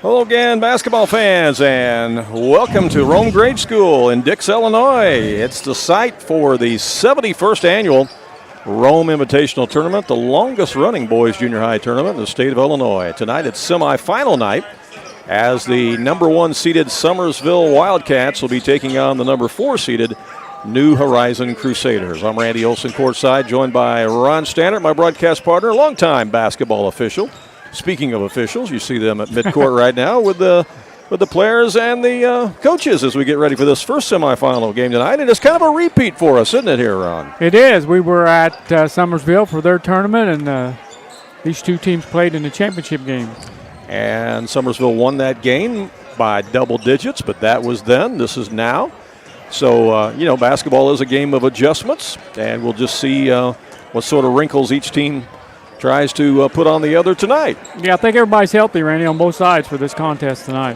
Hello again, basketball fans, and welcome to Rome Grade School in Dix, Illinois. It's the site for the 71st annual Rome Invitational Tournament, the longest-running boys junior high tournament in the state of Illinois. Tonight it's semifinal night as the number 1 seeded Summersville Wildcats will be taking on the number 4 seeded New Horizon Crusaders. I'm Randy Olson courtside, joined by Ron Stannard, my broadcast partner, longtime basketball official. Speaking of officials, you see them at midcourt right now with the players and the coaches as we get ready for this first semifinal game tonight. And it's kind of a repeat for us, isn't it here, Ron? It is. We were at Summersville for their tournament, and these two teams played in the championship game. And Summersville won that game by double digits, but that was then. This is now. So, basketball is a game of adjustments, and we'll just see what sort of wrinkles each team tries to put on the other tonight. Yeah, I think everybody's healthy, Randy, on both sides for this contest tonight.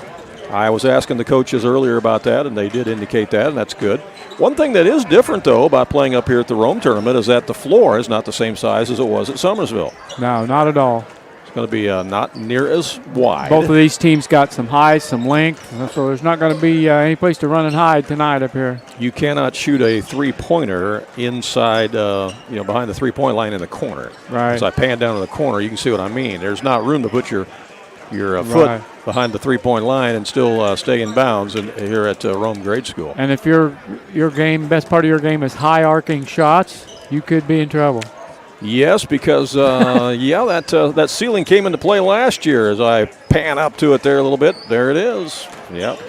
I was asking the coaches earlier about that, and they did indicate that, and that's good. One thing that is different, though, about playing up here at the Rome tournament is that the floor is not the same size as it was at Summersville. No, not at all. It's going to be not near as wide. Both of these teams got some height, some length, so there's not going to be any place to run and hide tonight up here. You cannot shoot a three-pointer inside, behind the three-point line in the corner. Right. As I pan down to the corner, you can see what I mean. There's not room to put your foot behind the three-point line and still stay in bounds here at Rome Grade School. And if your best part of your game is high arcing shots, you could be in trouble. Yes, because, that ceiling came into play last year as I pan up to it there a little bit. There it is. Yep.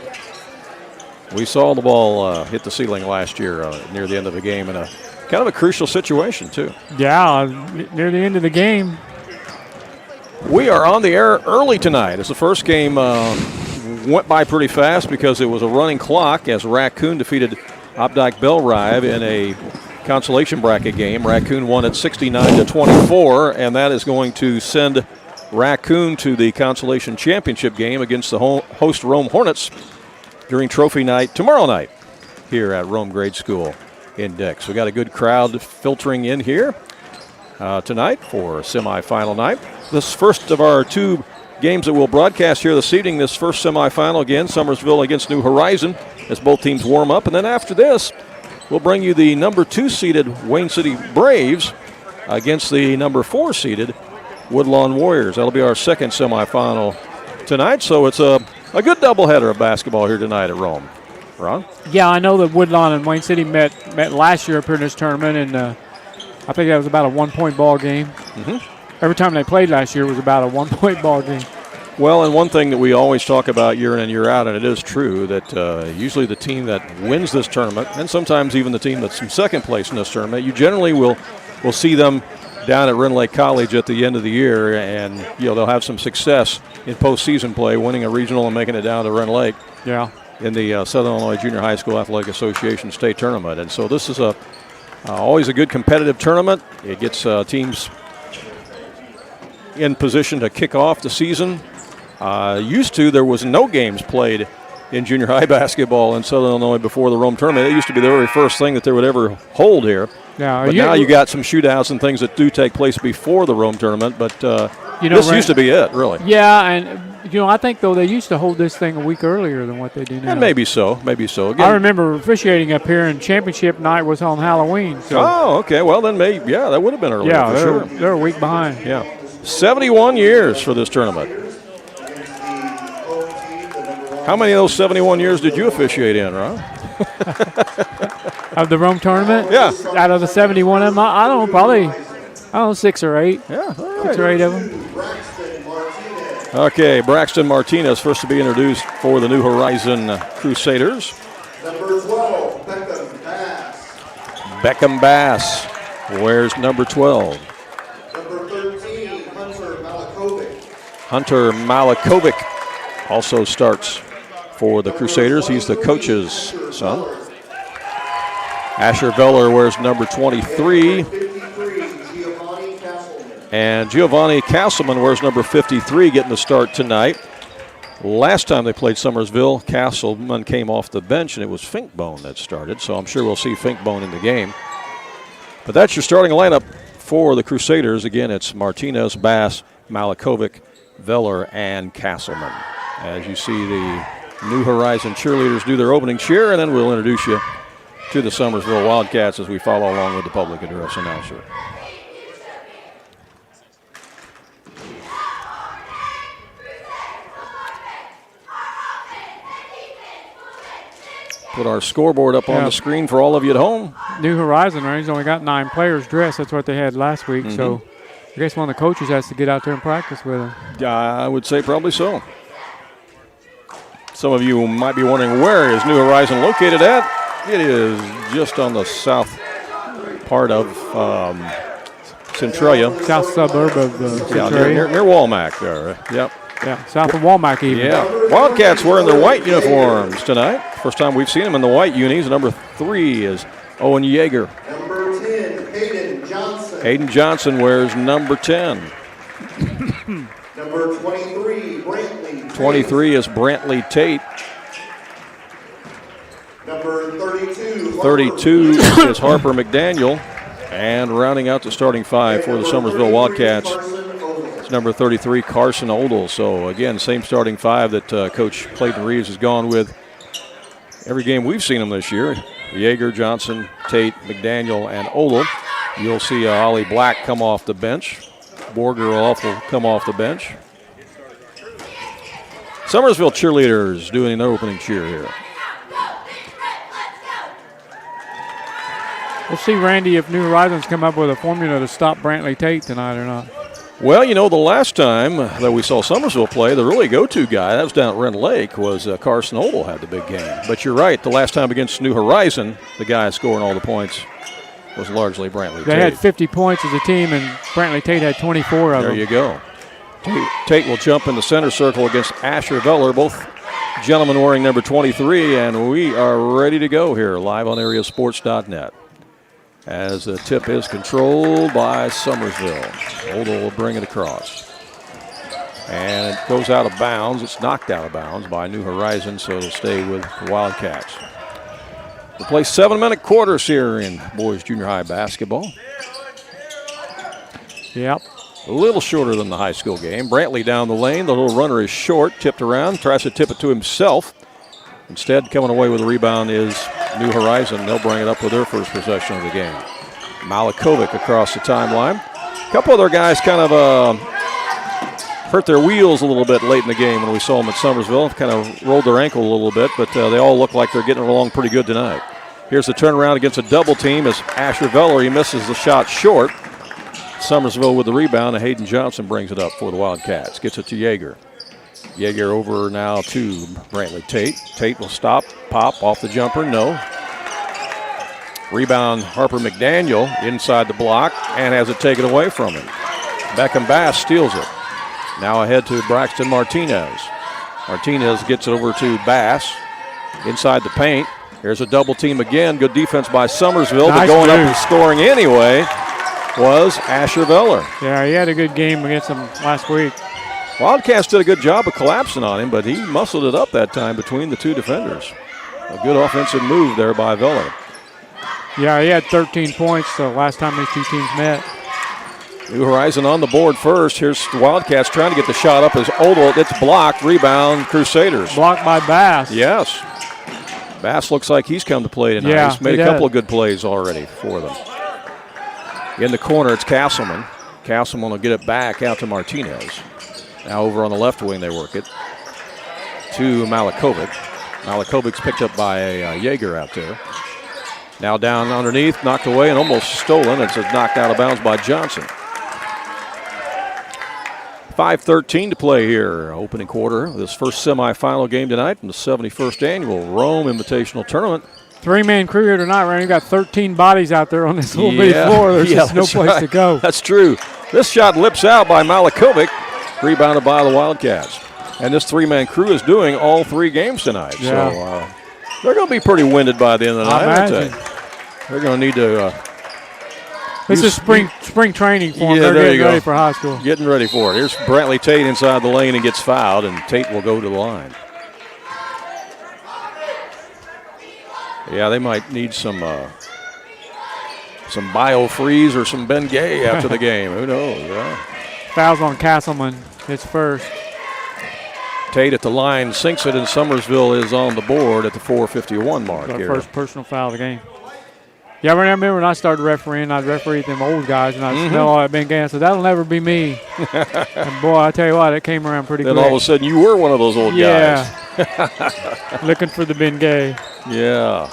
We saw the ball hit the ceiling last year near the end of the game in a kind of a crucial situation, too. Yeah, near the end of the game. We are on the air early tonight as the first game went by pretty fast because it was a running clock as Raccoon defeated Opdyke Bellrive in a consolation bracket game. Raccoon won at 69-24, and that is going to send Raccoon to the consolation championship game against the host Rome Hornets during trophy night tomorrow night here at Rome Grade School in Dix. We got a good crowd filtering in here tonight for semifinal night. This first of our 2 games that we'll broadcast here this evening, this first semifinal again, Summersville against New Horizon, as both teams warm up. And then after this, we'll bring you the number 2 seeded Wayne City Braves against the number 4 seeded Woodlawn Warriors. That'll be our second semifinal tonight. So it's a good doubleheader of basketball here tonight at Rome. Ron? Yeah, I know that Woodlawn and Wayne City met last year up here in this tournament, and I think that was about a 1-point ball game. Mm-hmm. Every time they played last year was about a 1-point ball game. Well, and one thing that we always talk about year in and year out, and it is true, that usually the team that wins this tournament, and sometimes even the team that's in second place in this tournament, you generally will see them down at Rend Lake College at the end of the year, and they'll have some success in postseason play, winning a regional and making it down to Rend Lake. Yeah. In the Southern Illinois Junior High School Athletic Association state tournament. And so this is always a good competitive tournament. It gets teams in position to kick off the season. There was no games played in junior high basketball in Southern Illinois before the Rome tournament. It used to be the very first thing that they would ever hold here. Yeah, but now you got some shootouts and things that do take place before the Rome tournament. But this used to be it, really. Yeah, and I think, though, they used to hold this thing a week earlier than what they do now. And maybe so. Again, I remember officiating up here, and championship night was on Halloween. So. Oh, okay. Well, then that would have been earlier for sure. They're a week behind. Yeah. 71 years for this tournament. How many of those 71 years did you officiate in, Ron? Of the Rome tournament? Yeah. Out of the 71 of them, I don't know, probably 6 or 8. Yeah, all right. 6 or 8 of them. Okay, Braxton Martinez first to be introduced for the New Horizon Crusaders. Number 12, Beckham Bass. Beckham Bass wears number 12. Number 13, Hunter Malakovic. Hunter Malakovic also starts for the Crusaders. He's the coach's son. Asher Veller wears number 23. And Giovanni Castleman wears number 53, getting the start tonight. Last time they played Summersville, Castleman came off the bench, and it was Finkbone that started, so I'm sure we'll see Finkbone in the game. But that's your starting lineup for the Crusaders. Again, it's Martinez, Bass, Malakovic, Veller, and Castleman. as you see the New Horizon cheerleaders do their opening cheer, and then we'll introduce you to the Summersville Wildcats as we follow along with the public address announcer. Put our scoreboard up on the screen for all of you at home. New Horizon, right? He's only got 9 players dressed. That's what they had last week. So I guess one of the coaches has to get out there and practice with them. Yeah, I would say probably so. Some of you might be wondering, where is New Horizon located at? It is just on the south part of Centralia. South suburb of Centralia. Near Walmack there. Yep. Yeah, south of Walmack even. Yeah. Wildcats wearing their white uniforms tonight. First time we've seen them in the white unis. Number 3 is Owen Yeager. Number 10, Hayden Johnson. Hayden Johnson wears number 10. Number 23, Brantley. 23 is Brantley Tate. Number 32, 32 is Harper McDaniel. And rounding out the starting 5 for the Summersville Wildcats, it's number 33, Carson Odell. So, again, same starting 5 that Coach Clayton Reeves has gone with every game we've seen him this year. Yeager, Johnson, Tate, McDaniel, and Odell. You'll see Ollie Black come off the bench. Borger will also come off the bench. Summersville cheerleaders doing an opening cheer here. We'll see, Randy, if New Horizons come up with a formula to stop Brantley Tate tonight or not. Well, you know, the last time that we saw Summersville play, the really go-to guy, that was down at Rend Lake, was Carson Odell had the big game. But you're right, the last time against New Horizon, the guy scoring all the points was largely Brantley Tate. They had 50 points as a team, and Brantley Tate had 24 of them. There you go. Tate will jump in the center circle against Asher Veller, both gentlemen wearing number 23, and we are ready to go here live on AreaSports.net. As the tip is controlled by Summersville. Odell will bring it across. And it goes out of bounds. It's knocked out of bounds by New Horizon, so it'll stay with the Wildcats. We'll play 7-minute quarters here in boys junior high basketball. Yep. A little shorter than the high school game. Brantley down the lane. The little runner is short, tipped around, tries to tip it to himself. Instead, coming away with a rebound is New Horizon. They'll bring it up with their first possession of the game. Malakovic across the timeline. A couple other guys kind of hurt their wheels a little bit late in the game when we saw them at Summersville. Kind of rolled their ankle a little bit, but they all look like they're getting along pretty good tonight. Here's the turnaround against a double team as Asher Veller, he misses the shot short. Summersville with the rebound, and Hayden Johnson brings it up for the Wildcats. Gets it to Yeager. Yeager over now to Brantley Tate. Tate will stop, pop off the jumper, no. Rebound Harper McDaniel inside the block and has it taken away from him. Beckham Bass steals it. Now ahead to Braxton Martinez. Martinez gets it over to Bass inside the paint. Here's a double team again. Good defense by Summersville, but going up and scoring anyway was Asher Veller. Yeah, he had a good game against them last week. Wildcats did a good job of collapsing on him, but he muscled it up that time between the two defenders. A good offensive move there by Veller. Yeah, he had 13 points the last time these two teams met. New Horizon on the board first. Here's the Wildcats trying to get the shot up as Odell. It's blocked. Rebound, Crusaders. Blocked by Bass. Yes. Bass looks like he's come to play tonight. Yeah, he's made a couple of good plays already for them. In the corner, it's Castleman. Castleman will get it back out to Martinez. Now over on the left wing, they work it to Malakovic. Malakovic's picked up by Yeager out there. Now down underneath, knocked away and almost stolen. It's knocked out of bounds by Johnson. 5:13 to play here, opening quarter of this first semifinal game tonight in the 71st Annual Rome Invitational Tournament. Three-man crew here tonight, Randy. We've got 13 bodies out there on this little bitty floor. There's just no place to go. That's true. This shot lips out by Malakovic, rebounded by the Wildcats. And this three-man crew is doing all 3 games tonight. Yeah. So they're going to be pretty winded by the end of the night. I imagine. They're going to need to this is spring training for them. Yeah, They're there getting you ready go. for high school. Getting ready for it. Here's Brantley Tate inside the lane and gets fouled, and Tate will go to the line. Yeah, they might need some Biofreeze or some Ben Gay after the game. Who knows? Yeah. Fouls on Castleman. It's first. Tate at the line sinks it, and Summersville is on the board at the 4:51 mark Our here. first personal foul of the game. Yeah, I remember when I started refereeing, I'd referee them old guys, and I'd smell all that Ben Gay. I said, that'll never be me. And boy, I tell you what, it came around pretty Then quick. all of a sudden you were one of those old guys. Looking for the Ben Gay. Yeah.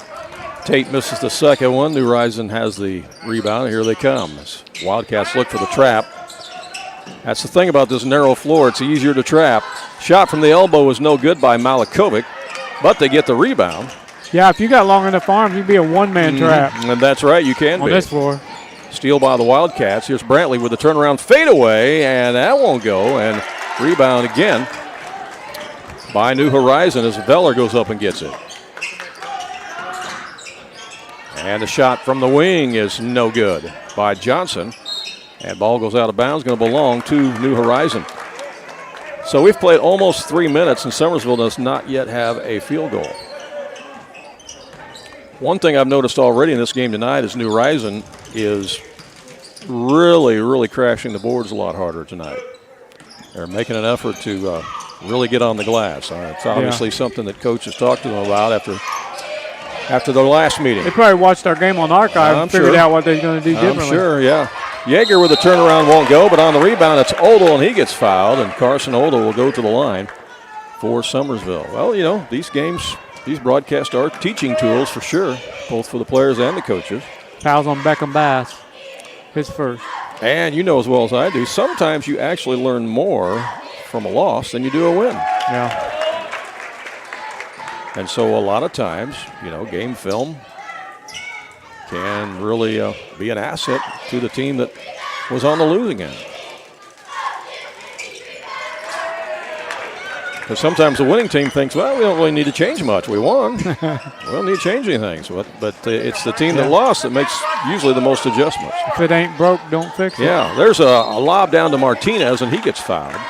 Tate misses the second one. New Horizon has the rebound. Here they come. As Wildcats look for the trap. That's the thing about this narrow floor. It's easier to trap. Shot from the elbow was no good by Malakovic, but they get the rebound. Yeah, if you got long enough arms, you'd be a one-man trap. And that's right, you can on be. this floor. Steal by the Wildcats. Here's Brantley with the turnaround fadeaway, and that won't go. And rebound again by New Horizon as Veller goes up and gets it. And the shot from the wing is no good by Johnson. And ball goes out of bounds, going to belong to New Horizon. So we've played almost 3 minutes, and Summersville does not yet have a field goal. One thing I've noticed already in this game tonight is New Horizon is really crashing the boards a lot harder tonight. They're making an effort to really get on the glass. It's obviously something that Coach has talked to them about after their last meeting. They probably watched our game on archive and figured out what they're going to do differently. I'm sure, yeah. Yeager with a turnaround won't go, but on the rebound it's Odell, and he gets fouled, and Carson Odell will go to the line for Summersville. Well, you know, these games, these broadcasts are teaching tools for sure, both for the players and the coaches. Fouls on Beckham Bass, his first. And you know as well as I do, sometimes you actually learn more from a loss than you do a win. Yeah. And so a lot of times, you know, game film can really be an asset to the team that was on the losing end. Because sometimes the winning team thinks, well, we don't really need to change much. We won. We don't need to change anything. But it's the team that lost that makes usually the most adjustments. If it ain't broke, don't fix it. Yeah, there's a lob down to Martinez, and he gets fouled.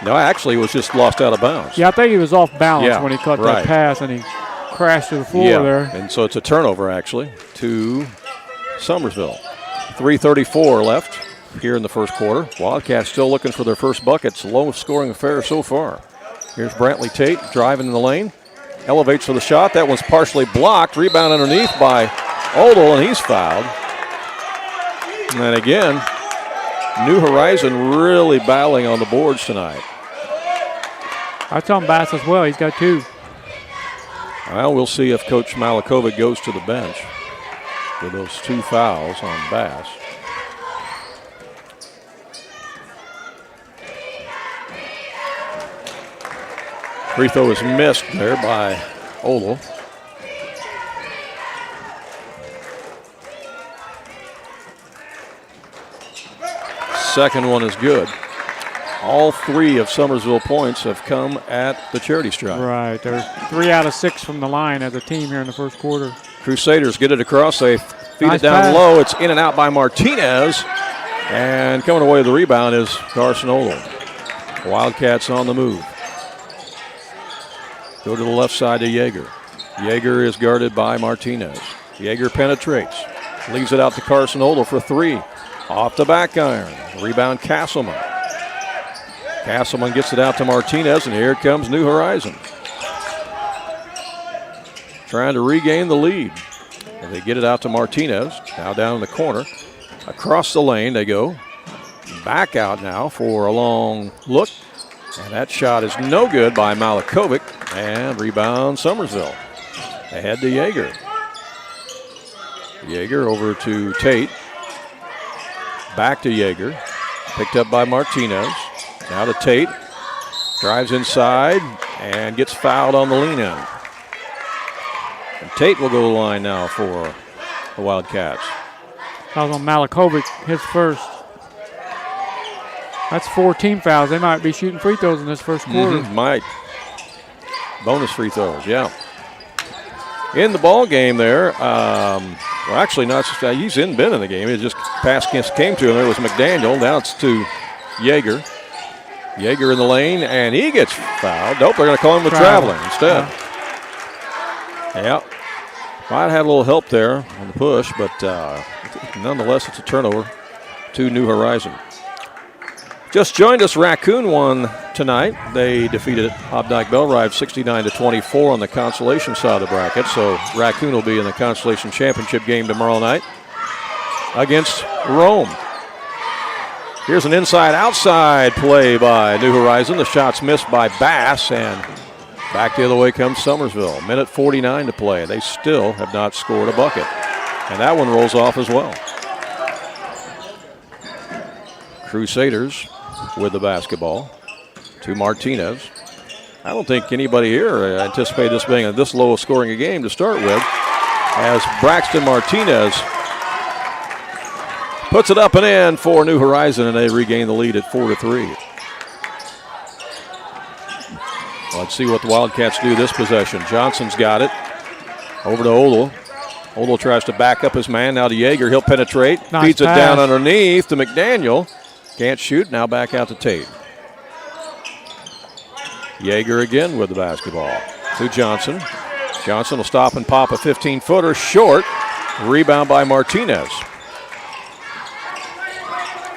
No, actually, it was just lost out of bounds. Yeah, I think he was off balance when he caught that pass, and he crashed to the floor there. And so it's a turnover, actually, to Summersville. 3:34 left here in the first quarter. Wildcats still looking for their first buckets. Low-scoring affair so far. Here's Brantley Tate driving in the lane. Elevates for the shot. That one's partially blocked. Rebound underneath by Odell, and he's fouled. And again, New Horizon really battling on the boards tonight. I tell him Bass as well. He's got 2. Well, we'll see if Coach Malakovic goes to the bench with those 2 fouls on Bass. Free throw is missed there by Odell. Second one is good. All 3 of Summersville points have come at the charity stripe. Right. They're 3 out of 6 from the line as a team here in the first quarter. Crusaders get it across. They feed Nice it down pass. low. It's in and out by Martinez. And coming away with the rebound is Carson Odell. Wildcats on the move. Go to the left side to Yeager. Yeager is guarded by Martinez. Yeager penetrates. Leaves it out to Carson Odell for 3. Off the back iron. Rebound Castleman. Castleman gets it out to Martinez, and here comes New Horizon. Trying to regain the lead. And they get it out to Martinez. Now down in the corner. Across the lane they go. Back out now for a long look. And that shot is no good by Malakovic. And rebound Summersville. Ahead to Yeager. Yeager over to Tate. Back to Yeager. Picked up by Martinez. Now to Tate. Drives inside and gets fouled on the lean in. And Tate will go to the line now for the Wildcats. Fouls on Malakovic, his first. That's 4 team fouls. They might be shooting free throws in this first quarter. Might. Bonus free throws, yeah. In the ball game there, well, actually, not. He's been in the game. It just pass came to him. There was McDaniel. Now it's to Yeager. Yeager in the lane, and he gets fouled. Nope, they're going to call him with traveling instead. Yeah. Might have had a little help there on the push, but nonetheless, it's a turnover to New Horizon. Just joined us, Raccoon won tonight. They defeated Opdyke Bellrive 69-24 on the consolation side of the bracket. So Raccoon will be in the consolation championship game tomorrow night against Rome. Here's an inside-outside play by New Horizon. The shot's missed by Bass, and back the other way comes Summersville. Minute 49 to play. They still have not scored a bucket. And that one rolls off as well. Crusaders with the basketball to Martinez. I don't think anybody here anticipated this being this low scoring a game to start with, as Braxton Martinez puts it up and in for New Horizon, and they regain the lead at 4-3. Let's see what the Wildcats do this possession. Johnson's got it. Over to Odell. Odell tries to back up his man. Now to Yeager. He'll penetrate. Nice Feeds pass. it down underneath to McDaniel. Can't shoot. Now back out to Tate. Yeager again with the basketball to Johnson. Johnson will stop and pop a 15-footer short. Rebound by Martinez.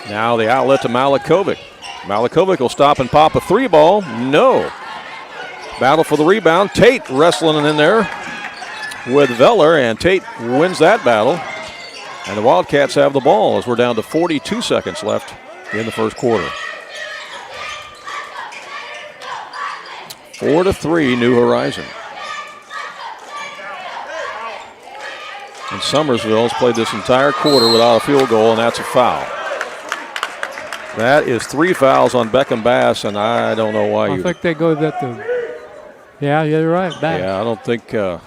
Now the outlet to Malakovic. Malakovic will stop and pop a three ball. No. Battle for the rebound. Tate wrestling in there with Veller, and Tate wins that battle. And the Wildcats have the ball as we're down to 42 seconds left in the first quarter. 4-3 New Horizon. And Summersville has played this entire quarter without a field goal, and that's a foul. That is 3 fouls on Beckham Bass, and I don't know why I think they go that the. Yeah, you're right. Back. Yeah, I don't think. Yep.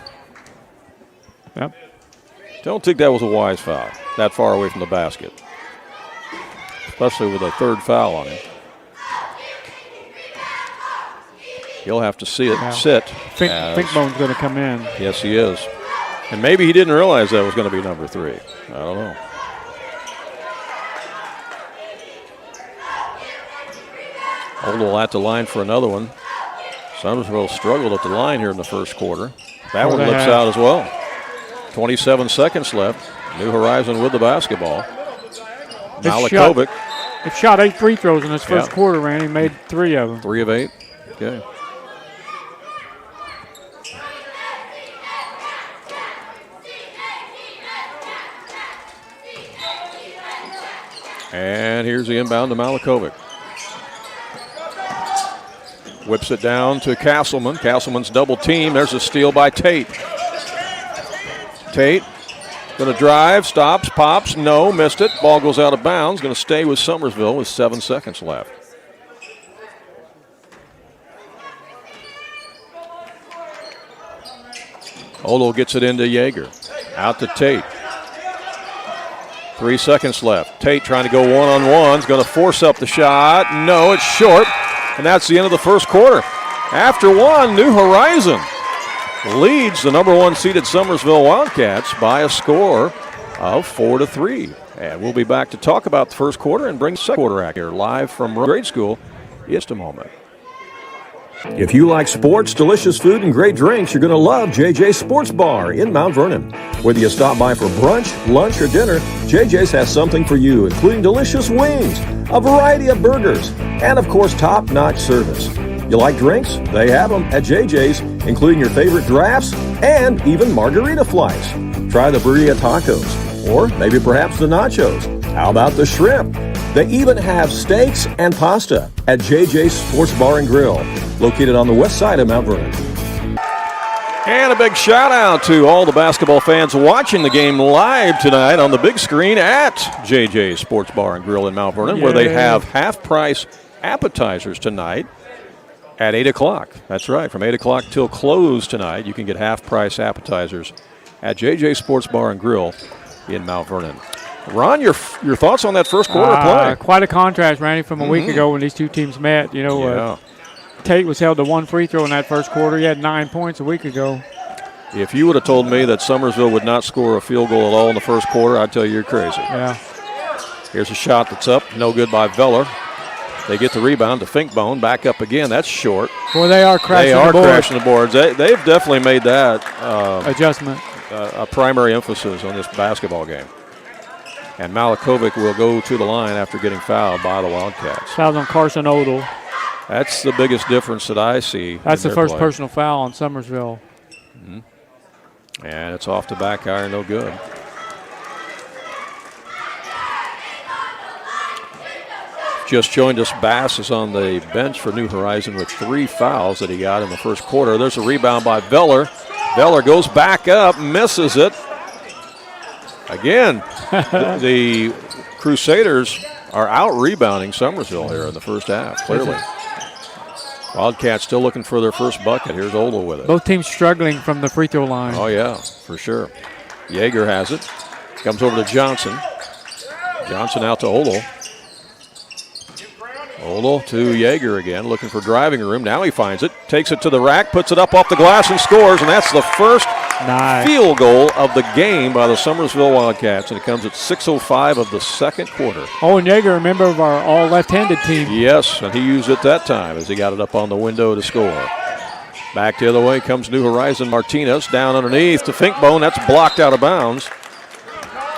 Don't think that was a wise foul. That far away from the basket, especially with a third foul on him. He'll have to see it sit. Finkbone's going to come in. Yes, he is. And maybe he didn't realize that was going to be number 3. I don't know. Odell at the line for another one. Summersville struggled at the line here in the first quarter. That one lips out as well. 27 seconds left. New Horizon with the basketball. Malakovic. They've shot 8 free throws in this first quarter, Randy. Made 3 of them. 3 of 8. Okay. And here's the inbound to Malakovic. Whips it down to Castleman. Castleman's double team. There's a steal by Tate. Tate going to drive, stops, pops. No, missed it. Ball goes out of bounds. Going to stay with Summersville with 7 seconds left. Olo gets it into Yeager. Out to Tate. 3 seconds left. Tate trying to go one-on-one. He's going to force up the shot. No, it's short. And that's the end of the first quarter. After one, New Horizon leads the number 1 seeded Summersville Wildcats by a score of 4-3. And we'll be back to talk about the first quarter and bring the second quarter out here live from grade school in just a moment. If you like sports, delicious food, and great drinks, you're going to love JJ's Sports Bar in Mount Vernon. Whether you stop by for brunch, lunch, or dinner, JJ's has something for you, including delicious wings, a variety of burgers, and, of course, top-notch service. You like drinks? They have them at JJ's, including your favorite drafts and even margarita flights. Try the burrito tacos, or maybe perhaps the nachos. How about the shrimp? They even have steaks and pasta at JJ's Sports Bar and Grill, located on the west side of Mount Vernon. And a big shout out to all the basketball fans watching the game live tonight on the big screen at JJ's Sports Bar and Grill in Mount Vernon, where they have half-price appetizers tonight at 8 o'clock. That's right, from 8 o'clock till close tonight, you can get half-price appetizers at JJ's Sports Bar and Grill in Mount Vernon. Ron, your thoughts on that first quarter play? Quite a contrast, Randy, from a week ago when these two teams met. You know, Tate was held to 1 free throw in that first quarter. He had 9 points a week ago. If you would have told me that Summersville would not score a field goal at all in the first quarter, I'd tell you you're crazy. Yeah. Here's a shot that's up. No good by Veller. They get the rebound to Finkbone. Back up again. That's short. Well, they are crashing the boards. They've definitely made that adjustment a primary emphasis on this basketball game. And Malakovic will go to the line after getting fouled by the Wildcats. Fouled on Carson Odell. That's the biggest difference that I see. That's the first personal foul on Summersville. And it's off the back iron, no good. Just joined us, Bass is on the bench for New Horizon with 3 fouls that he got in the first quarter. There's a rebound by Veller. Veller goes back up, misses it. Again, the Crusaders are out-rebounding Summersville here in the first half, clearly. Wildcats still looking for their first bucket. Here's Oldle with it. Both teams struggling from the free throw line. Oh, yeah, for sure. Yeager has it. Comes over to Johnson. Johnson out to Oldle. Oldle to Yeager again, looking for driving room. Now he finds it, takes it to the rack, puts it up off the glass and scores, and that's the first field goal of the game by the Summersville Wildcats, and it comes at 6:05 of the second quarter. Oh, and Yeager, a member of our all left-handed team. Yes, and he used it that time as he got it up on the window to score. Back the other way comes New Horizon. Martinez down underneath to Finkbone. That's blocked out of bounds.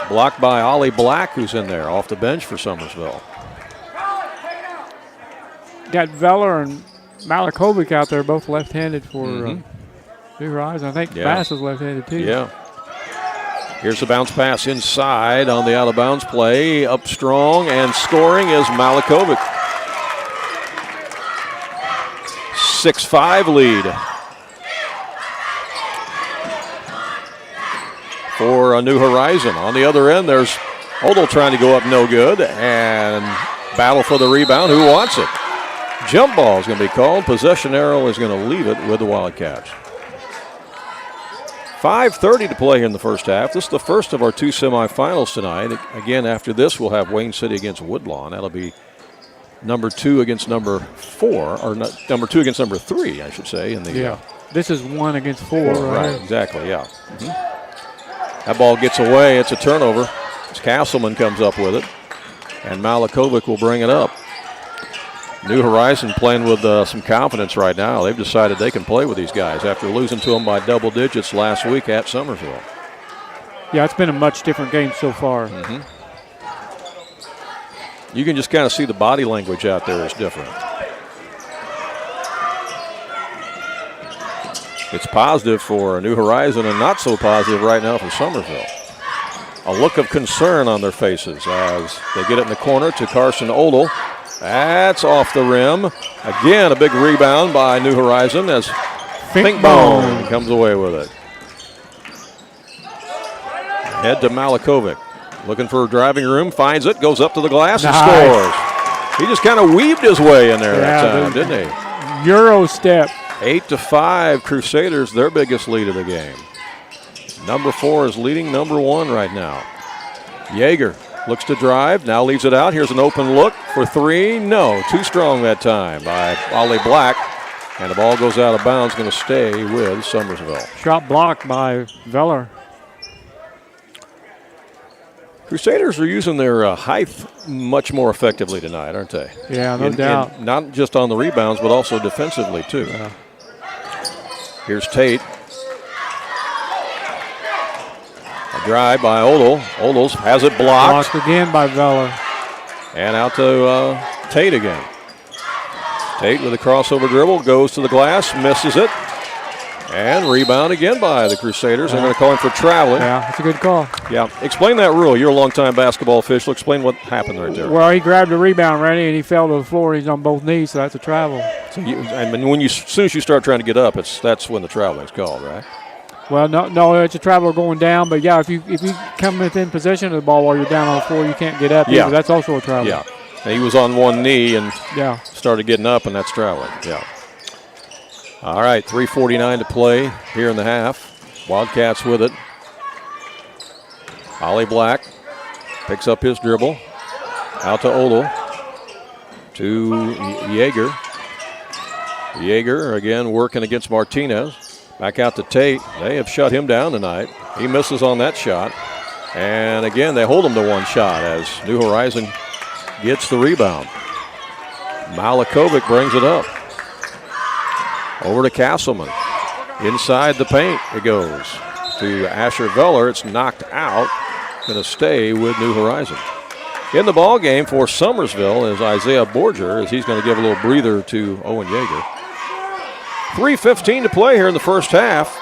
Blocked by Ollie Black, who's in there off the bench for Summersville. Got Veller and Malikovic out there, both left-handed for New Horizon. I think Bass is left-handed too. Yeah. Here's a bounce pass inside on the out-of-bounds play. Up strong and scoring is Malikovic. 6-5 lead for New Horizon. On the other end, there's Oldle trying to go up, no good, and battle for the rebound. Who wants it? Jump ball is going to be called. Possession arrow is going to leave it with the Wildcats. 5:30 to play in the first half. This is the first of our 2 semifinals tonight. Again, after this, we'll have Wayne City against Woodlawn. That'll be number 2 against number 4, or number 2 against number 3, I should say. In the this is 1 against 4. Right, exactly, yeah. That ball gets away. It's a turnover. As Castleman comes up with it, and Malikovic will bring it up. New Horizon playing with some confidence right now. They've decided they can play with these guys after losing to them by double digits last week at Summersville. Yeah, it's been a much different game so far. You can just kind of see the body language out there is different. It's positive for New Horizon and not so positive right now for Summersville. A look of concern on their faces as they get it in the corner to Carson Oldle. That's off the rim. Again, a big rebound by New Horizon as Finkbone comes away with it. Head to Malikovic. Looking for a driving room, finds it, goes up to the glass and scores. He just kind of weaved his way in there that time, didn't he? Euro step. 8-5, Crusaders, their biggest lead of the game. Number 4 is leading number 1 right now. Yeager looks to drive, now leaves it out. Here's an open look for 3. No, too strong that time by Ollie Black. And the ball goes out of bounds, going to stay with Summersville. Shot blocked by Veller. Crusaders are using their height much more effectively tonight, aren't they? Yeah, no doubt. Not just on the rebounds, but also defensively, too. Yeah. Here's Tate. A drive by Oldle. Oldle has it blocked. Blocked again by Veller. And out to Tate again. Tate with a crossover dribble, goes to the glass, misses it. And rebound again by the Crusaders. They're going to call him for traveling. Yeah, that's a good call. Yeah. Explain that rule. You're a longtime basketball official. Explain what happened right there. Well, he grabbed the rebound, Randy, and he fell to the floor. He's on both knees, so that's a travel. So as soon as you start trying to get up, that's when the traveling is called, right? Well, no, it's a traveler going down. But, yeah, if you come within possession of the ball while you're down on the floor, you can't get up. Yeah. Either. That's also a travel. Yeah. And he was on one knee and started getting up, and that's traveling. Yeah. All right, 3:49 to play here in the half. Wildcats with it. Ollie Black picks up his dribble. Out to Oldle. To Yeager. Yeager again working against Martinez. Back out to Tate. They have shut him down tonight. He misses on that shot. And again, they hold him to one shot as New Horizon gets the rebound. Malikovic brings it up. Over to Castleman. Inside the paint it goes. To Asher Veller. It's knocked out. Going to stay with New Horizon. In the ball game for Summersville is Isaiah Borger, as he's going to give a little breather to Owen Yeager. 3:15 to play here in the first half.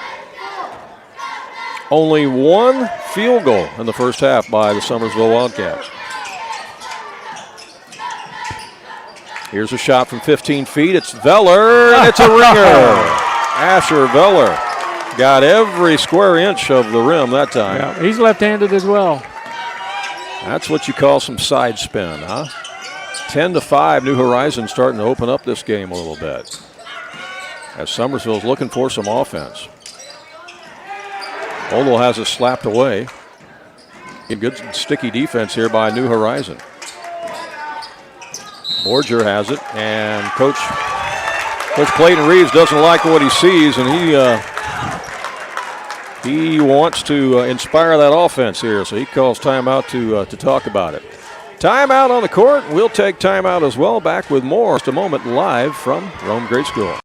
Only one field goal in the first half by the Summersville Wildcats. Here's a shot from 15 feet. It's Veller, and it's a ringer. Asher Veller got every square inch of the rim that time. Yeah, he's left-handed as well. That's what you call some side spin, huh? 10-5, New Horizons starting to open up this game a little bit, as Summersville's looking for some offense. Odell has it slapped away. Good sticky defense here by New Horizon. Borger has it, and Coach Clayton Reeves doesn't like what he sees, and he wants to inspire that offense here, so he calls timeout to talk about it. Timeout on the court. We'll take timeout as well. Back with more in just a moment, live from Rome Grade School.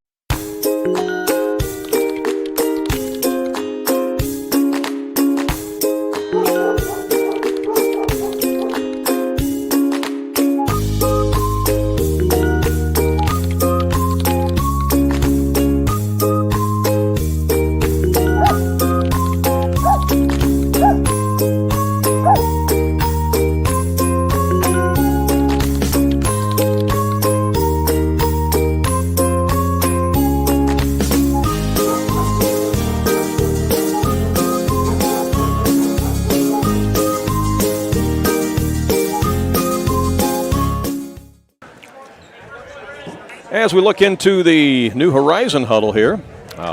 As we look into the New Horizon huddle here,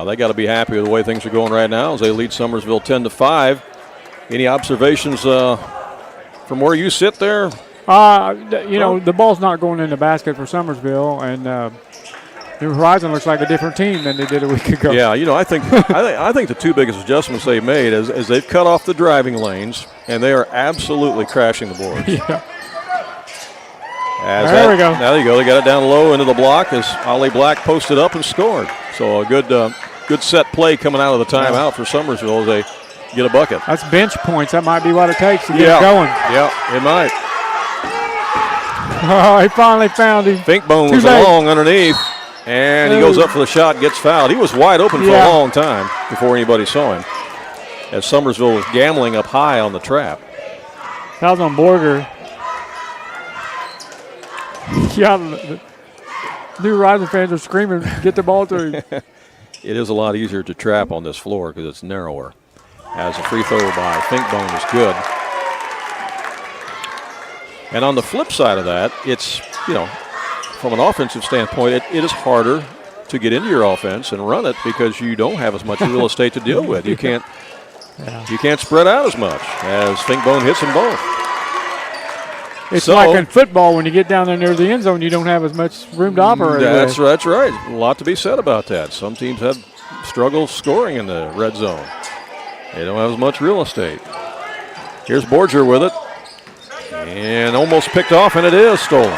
they got to be happy with the way things are going right now as they lead Summersville 10-5. Any observations from where you sit there? The ball's not going in the basket for Summersville, and New Horizon looks like a different team than they did a week ago. Yeah, I think the two biggest adjustments they've made is they've cut off the driving lanes, and they are absolutely crashing the boards. Yeah. There we go. There you go. They got it down low into the block as Ollie Black posted up and scored. So a good set play coming out of the timeout for Summersville as they get a bucket. That's bench points. That might be what it takes to get it going. Yeah, it might. Oh, he finally found him. Finkbone was long underneath, and he goes up for the shot, gets fouled. He was wide open for a long time before anybody saw him, as Summersville was gambling up high on the trap. Fouls on Borger. Yeah, the New Horizon fans are screaming, get the ball to him. It is a lot easier to trap on this floor because it's narrower. As a free throw by Finkbone is good. And on the flip side of that, it's, from an offensive standpoint, it is harder to get into your offense and run it because you don't have as much real estate to deal with. You can't spread out as much as Finkbone hits them both. It's like in football, when you get down there near the end zone, you don't have as much room to operate. That's right. A lot to be said about that. Some teams have struggled scoring in the red zone. They don't have as much real estate. Here's Borger with it. And almost picked off, and it is stolen.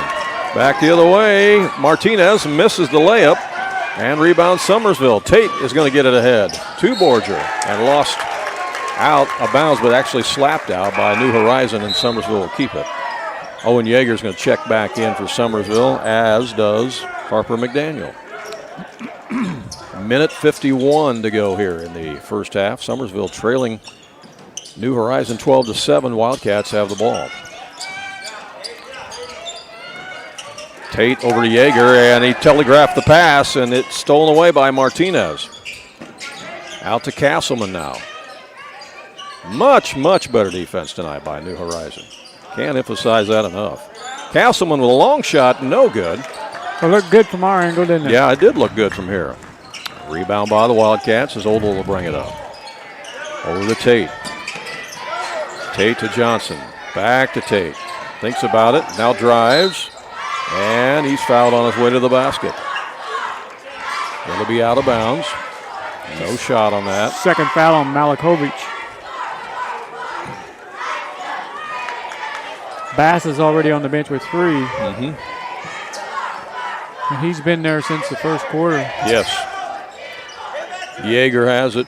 Back the other way. Martinez misses the layup and rebounds Summersville. Tate is going to get it ahead to Borger and lost out of bounds, but actually slapped out by New Horizon, and Summersville will keep it. Owen Yeager is going to check back in for Summersville, as does Harper McDaniel. Minute 51 to go here in the first half. Summersville trailing New Horizon 12-7. Wildcats have the ball. Tate over to Yeager, and he telegraphed the pass, and it's stolen away by Martinez. Out to Castleman now. Much, much better defense tonight by New Horizon. Can't emphasize that enough. Castleman with a long shot, no good. It looked good from our angle, didn't it? Yeah, it did look good from here. Rebound by the Wildcats as Odell will bring it up. Over to Tate. Tate to Johnson. Back to Tate. Thinks about it, now drives, and he's fouled on his way to the basket. Going to be out of bounds. No shot on that. Second foul on Malakovic. Bass is already on the bench with 3. Mm-hmm. And he's been there since the first quarter. Yes. Yeager has it.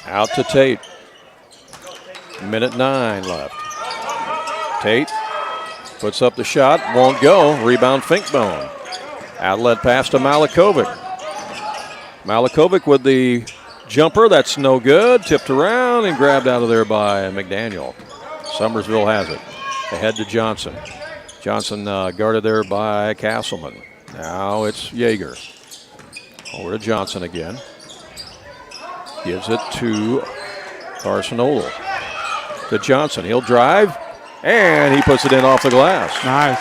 Out to Tate. Minute 9 left. Tate Puts up the shot, won't go. Rebound Finkbone. Outlet pass to Malakovic. Malakovic with the jumper, that's no good. Tipped around and grabbed out of there by McDaniel. Summersville has it. Ahead to Johnson. Johnson guarded there by Castleman. Now it's Yeager. Over to Johnson again. Gives it to Carson Oldle. To Johnson. He'll drive, and he puts it in off the glass. Nice.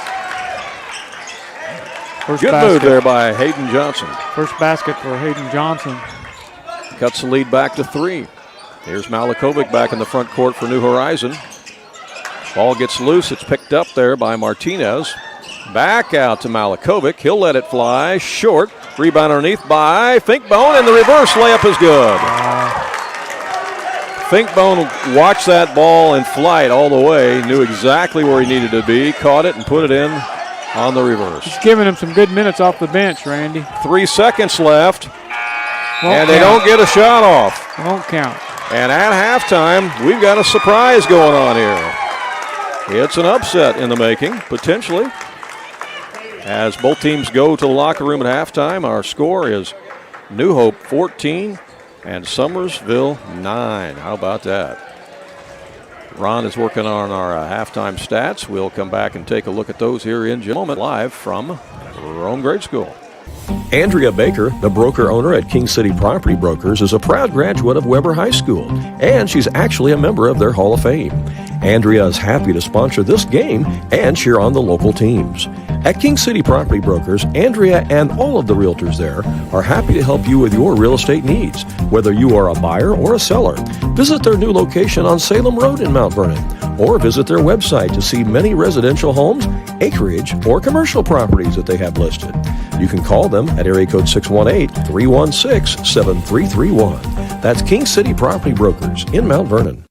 Good move there by Hayden Johnson. First basket for Hayden Johnson. Cuts the lead back to 3. Here's Malakovic back in the front court for New Horizon. Ball gets loose. It's picked up there by Martinez. Back out to Malakovic. He'll let it fly short. Rebound underneath by Finkbone, and the reverse layup is good. Finkbone watched that ball in flight all the way, knew exactly where he needed to be, caught it and put it in on the reverse. He's giving him some good minutes off the bench, Randy. 3 seconds left, Won't they count. don't get a shot off. Won't count. And at halftime, we've got a surprise going on here. It's an upset in the making, potentially. As both teams go to the locker room at halftime, our score is New Hope 14 and Summersville 9. How about that? Ron is working on our halftime stats. We'll come back and take a look at those here in just a moment, live from Rome Grade School. Andrea Baker, the broker owner at King City Property Brokers, is a proud graduate of Weber High School, and she's actually a member of their Hall of Fame. Andrea is happy to sponsor this game and cheer on the local teams. At King City Property Brokers, Andrea and all of the realtors there are happy to help you with your real estate needs, whether you are a buyer or a seller. Visit their new location on Salem Road in Mount Vernon, or visit their website to see many residential homes, acreage, or commercial properties that they have listed. You can call them at area code 618-316-7331. That's King City Property Brokers in Mount Vernon.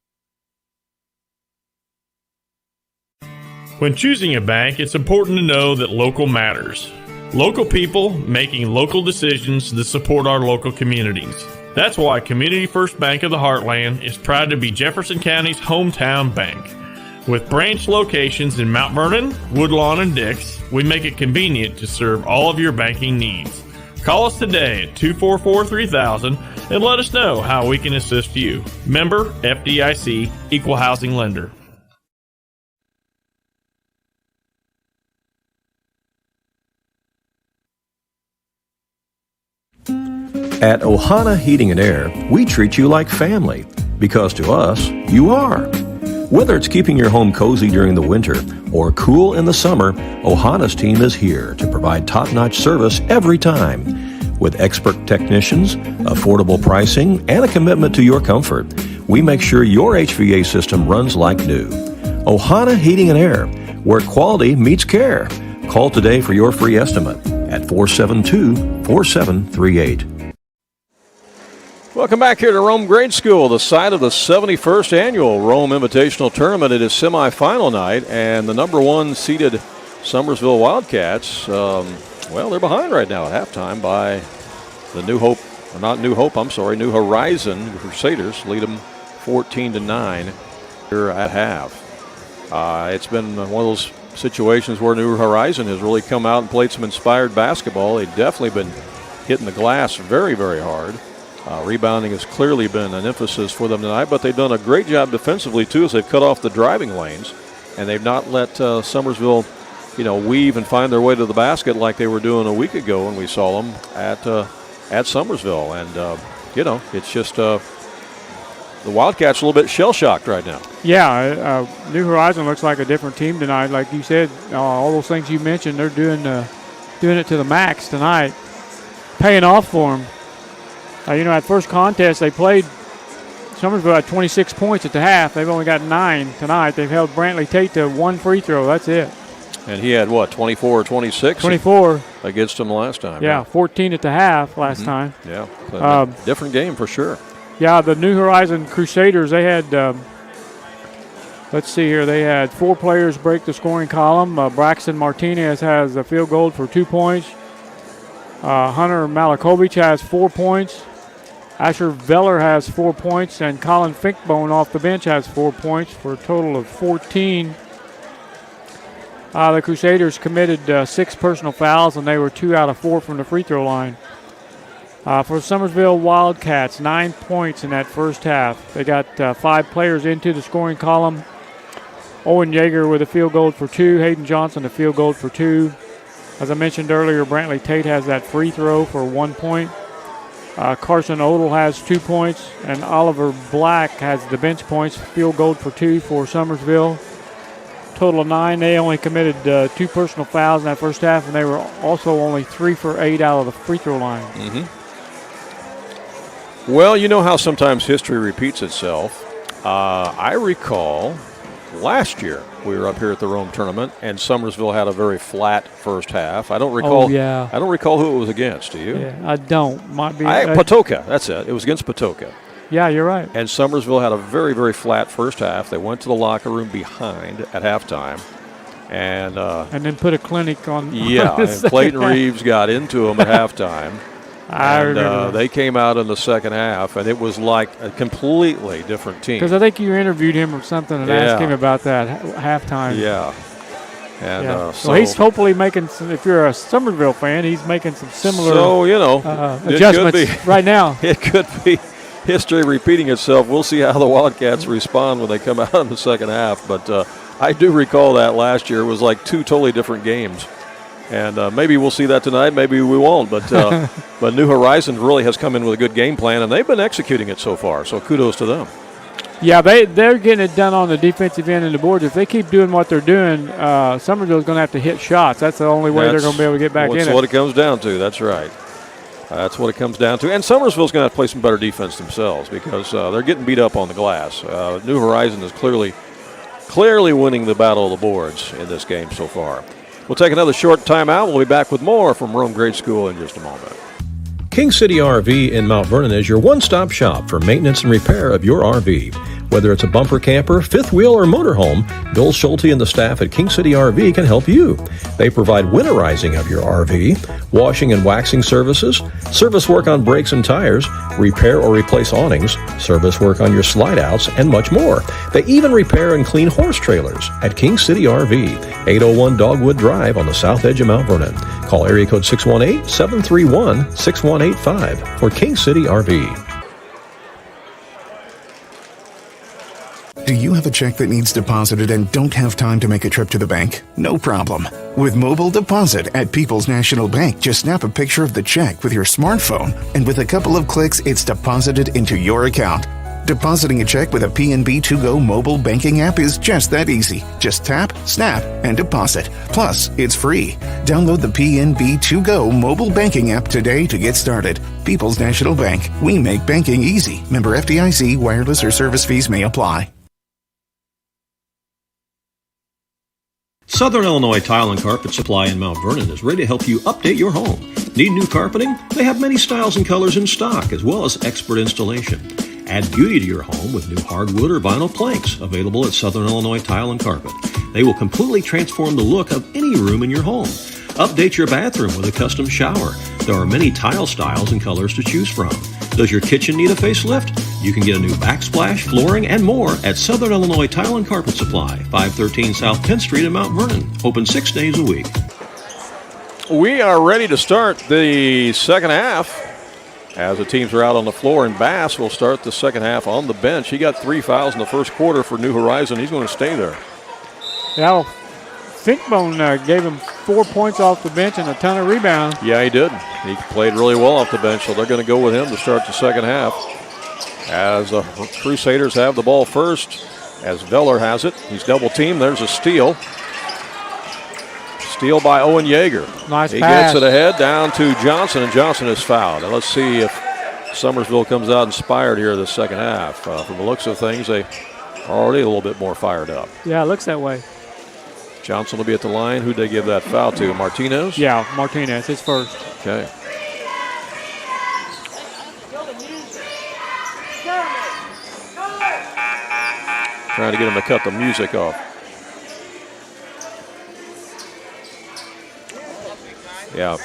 When choosing a bank, it's important to know that local matters. Local people making local decisions that support our local communities. That's why Community First Bank of the Heartland is proud to be Jefferson County's hometown bank. With branch locations in Mount Vernon, Woodlawn, and Dix, we make it convenient to serve all of your banking needs. Call us today at 244-3000 and let us know how we can assist you. Member FDIC, Equal Housing Lender. At Ohana Heating and Air, we treat you like family, because to us, you are. Whether it's keeping your home cozy during the winter or cool in the summer, Ohana's team is here to provide top-notch service every time. With expert technicians, affordable pricing, and a commitment to your comfort, we make sure your HVA system runs like new. Ohana Heating and Air, where quality meets care. Call today for your free estimate at 472-4738. Welcome back here to Rome Grade School, the site of the 71st Annual Rome Invitational Tournament. It is semifinal night, and the number 1 seeded Summersville Wildcats, they're behind right now at halftime by the New Horizon Crusaders. Lead them 14-9 here at half. It's been one of those situations where New Horizon has really come out and played some inspired basketball. They've definitely been hitting the glass very, very hard. Rebounding has clearly been an emphasis for them tonight, but they've done a great job defensively, too, as they've cut off the driving lanes, and they've not let Summersville, weave and find their way to the basket like they were doing a week ago when we saw them at Summersville. And, it's just the Wildcats are a little bit shell-shocked right now. Yeah, New Horizon looks like a different team tonight. Like you said, all those things you mentioned, they're doing it to the max tonight, paying off for them. At first contest, they played Summersville had 26 points at the half. They've only got 9 tonight. They've held Brantley Tate to 1 free throw. That's it. And he had, 24 or 26? 24. Against them last time. Yeah, 14 at the half last time. Yeah, different game for sure. Yeah, the New Horizon Crusaders, they had, let's see here, they had 4 players break the scoring column. Braxton Martinez has a field goal for 2 points. Hunter Malakovic has 4 points. Asher Veller has 4 points, and Colin Finkbone off the bench has 4 points for a total of 14. The Crusaders committed 6 personal fouls, and they were 2 out of 4 from the free throw line. For Summersville Wildcats, 9 points in that first half. They got 5 players into the scoring column. Owen Yeager with a field goal for 2. Hayden Johnson a field goal for 2. As I mentioned earlier, Brantley Tate has that free throw for 1 point. Carson Odell has 2 points, and Oliver Black has the bench points, field goal for 2 for Summersville. Total of 9. They only committed 2 personal fouls in that first half, and they were also only 3 for 8 out of the free throw line. Mm-hmm. Well, you know how sometimes history repeats itself. I recall last year we were up here at the Rome tournament, and Summersville had a very flat first half. I don't recall. Oh, yeah. I don't recall who it was against. Do you? Yeah, I don't. Might be Patoka. That's it. It was against Patoka. Yeah, you're right. And Summersville had a very, very flat first half. They went to the locker room behind at halftime, and then put a clinic on. Yeah, and Clayton Reeves got into them at halftime. I remember. They came out in the second half, and it was like a completely different team. Because I think you interviewed him or something and asked him about that halftime. Yeah. And so he's hopefully making some, if you're a Summersville fan, he's making some similar adjustments right now. It could be history repeating itself. We'll see how the Wildcats respond when they come out in the second half. But I do recall that last year. It was like 2 totally different games. And maybe we'll see that tonight. Maybe we won't. But but New Horizons really has come in with a good game plan, and they've been executing it so far. So kudos to them. Yeah, they're getting it done on the defensive end of the boards. If they keep doing what they're doing, Summersville's going to have to hit shots. That's the only way they're going to be able to get back in it. That's what it comes down to. That's right. That's what it comes down to. And Summersville's going to have to play some better defense themselves because they're getting beat up on the glass. New Horizons is clearly winning the battle of the boards in this game so far. We'll take another short timeout. We'll be back with more from Rome Grade School in just a moment. King City RV in Mount Vernon is your one-stop shop for maintenance and repair of your RV. Whether it's a bumper camper, fifth wheel, or motorhome, Bill Schulte and the staff at King City RV can help you. They provide winterizing of your RV, washing and waxing services, service work on brakes and tires, repair or replace awnings, service work on your slide-outs, and much more. They even repair and clean horse trailers at King City RV, 801 Dogwood Drive on the south edge of Mount Vernon. Call area code 618-731-6185 for King City RV. Do you have a check that needs deposited and don't have time to make a trip to the bank? No problem. With Mobile Deposit at People's National Bank, just snap a picture of the check with your smartphone, and with a couple of clicks, it's deposited into your account. Depositing a check with a PNB 2Go mobile banking app is just that easy. Just tap, snap, and deposit. Plus, it's free. Download the PNB 2Go mobile banking app today to get started. People's National Bank. We make banking easy. Member FDIC. Wireless or service fees may apply. Southern Illinois Tile and Carpet Supply in Mount Vernon is ready to help you update your home. Need new carpeting? They have many styles and colors in stock, as well as expert installation. Add beauty to your home with new hardwood or vinyl planks available at Southern Illinois Tile and Carpet. They will completely transform the look of any room in your home. Update your bathroom with a custom shower. There are many tile styles and colors to choose from. Does your kitchen need a facelift? You can get a new backsplash, flooring, and more at Southern Illinois Tile and Carpet Supply, 513 South Penn Street in Mount Vernon. Open 6 days a week. We are ready to start the second half. As the teams are out on the floor, and Bass will start the second half on the bench. He got 3 fouls in the first quarter for New Horizon. He's going to stay there. Yeah, Finkbone gave him 4 points off the bench and a ton of rebounds. Yeah, he did. He played really well off the bench, so they're going to go with him to start the second half. As the Crusaders have the ball first, as Veller has it. He's double-teamed. There's a steal. Steal by Owen Yeager. Nice he pass. Gets it ahead down to Johnson, and Johnson is fouled. And let's see if Summersville comes out inspired here in the second half. From the looks of things, they are already a little bit more fired up. Yeah, it looks that way. Johnson will be at the line. Who'd they give that foul to? Martinez? Yeah, Martinez, his first. Okay. Trying to get him to cut the music off. Yeah.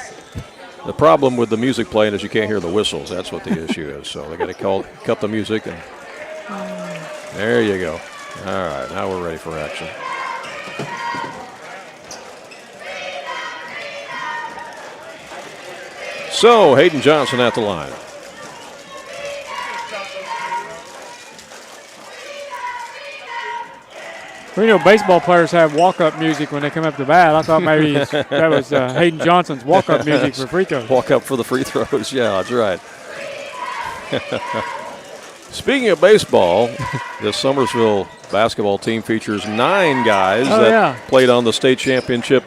The problem with the music playing is you can't hear the whistles. That's what the issue is. So they got to cut the music, and there you go. All right, now we're ready for action. So Hayden Johnson at the line. Well, you know, baseball players have walk-up music when they come up to bat. I thought maybe that was Hayden Johnson's walk-up music for free throws. Walk up for the free throws. Yeah, that's right. Speaking of baseball, the Summersville basketball team features 9 guys played on the state championship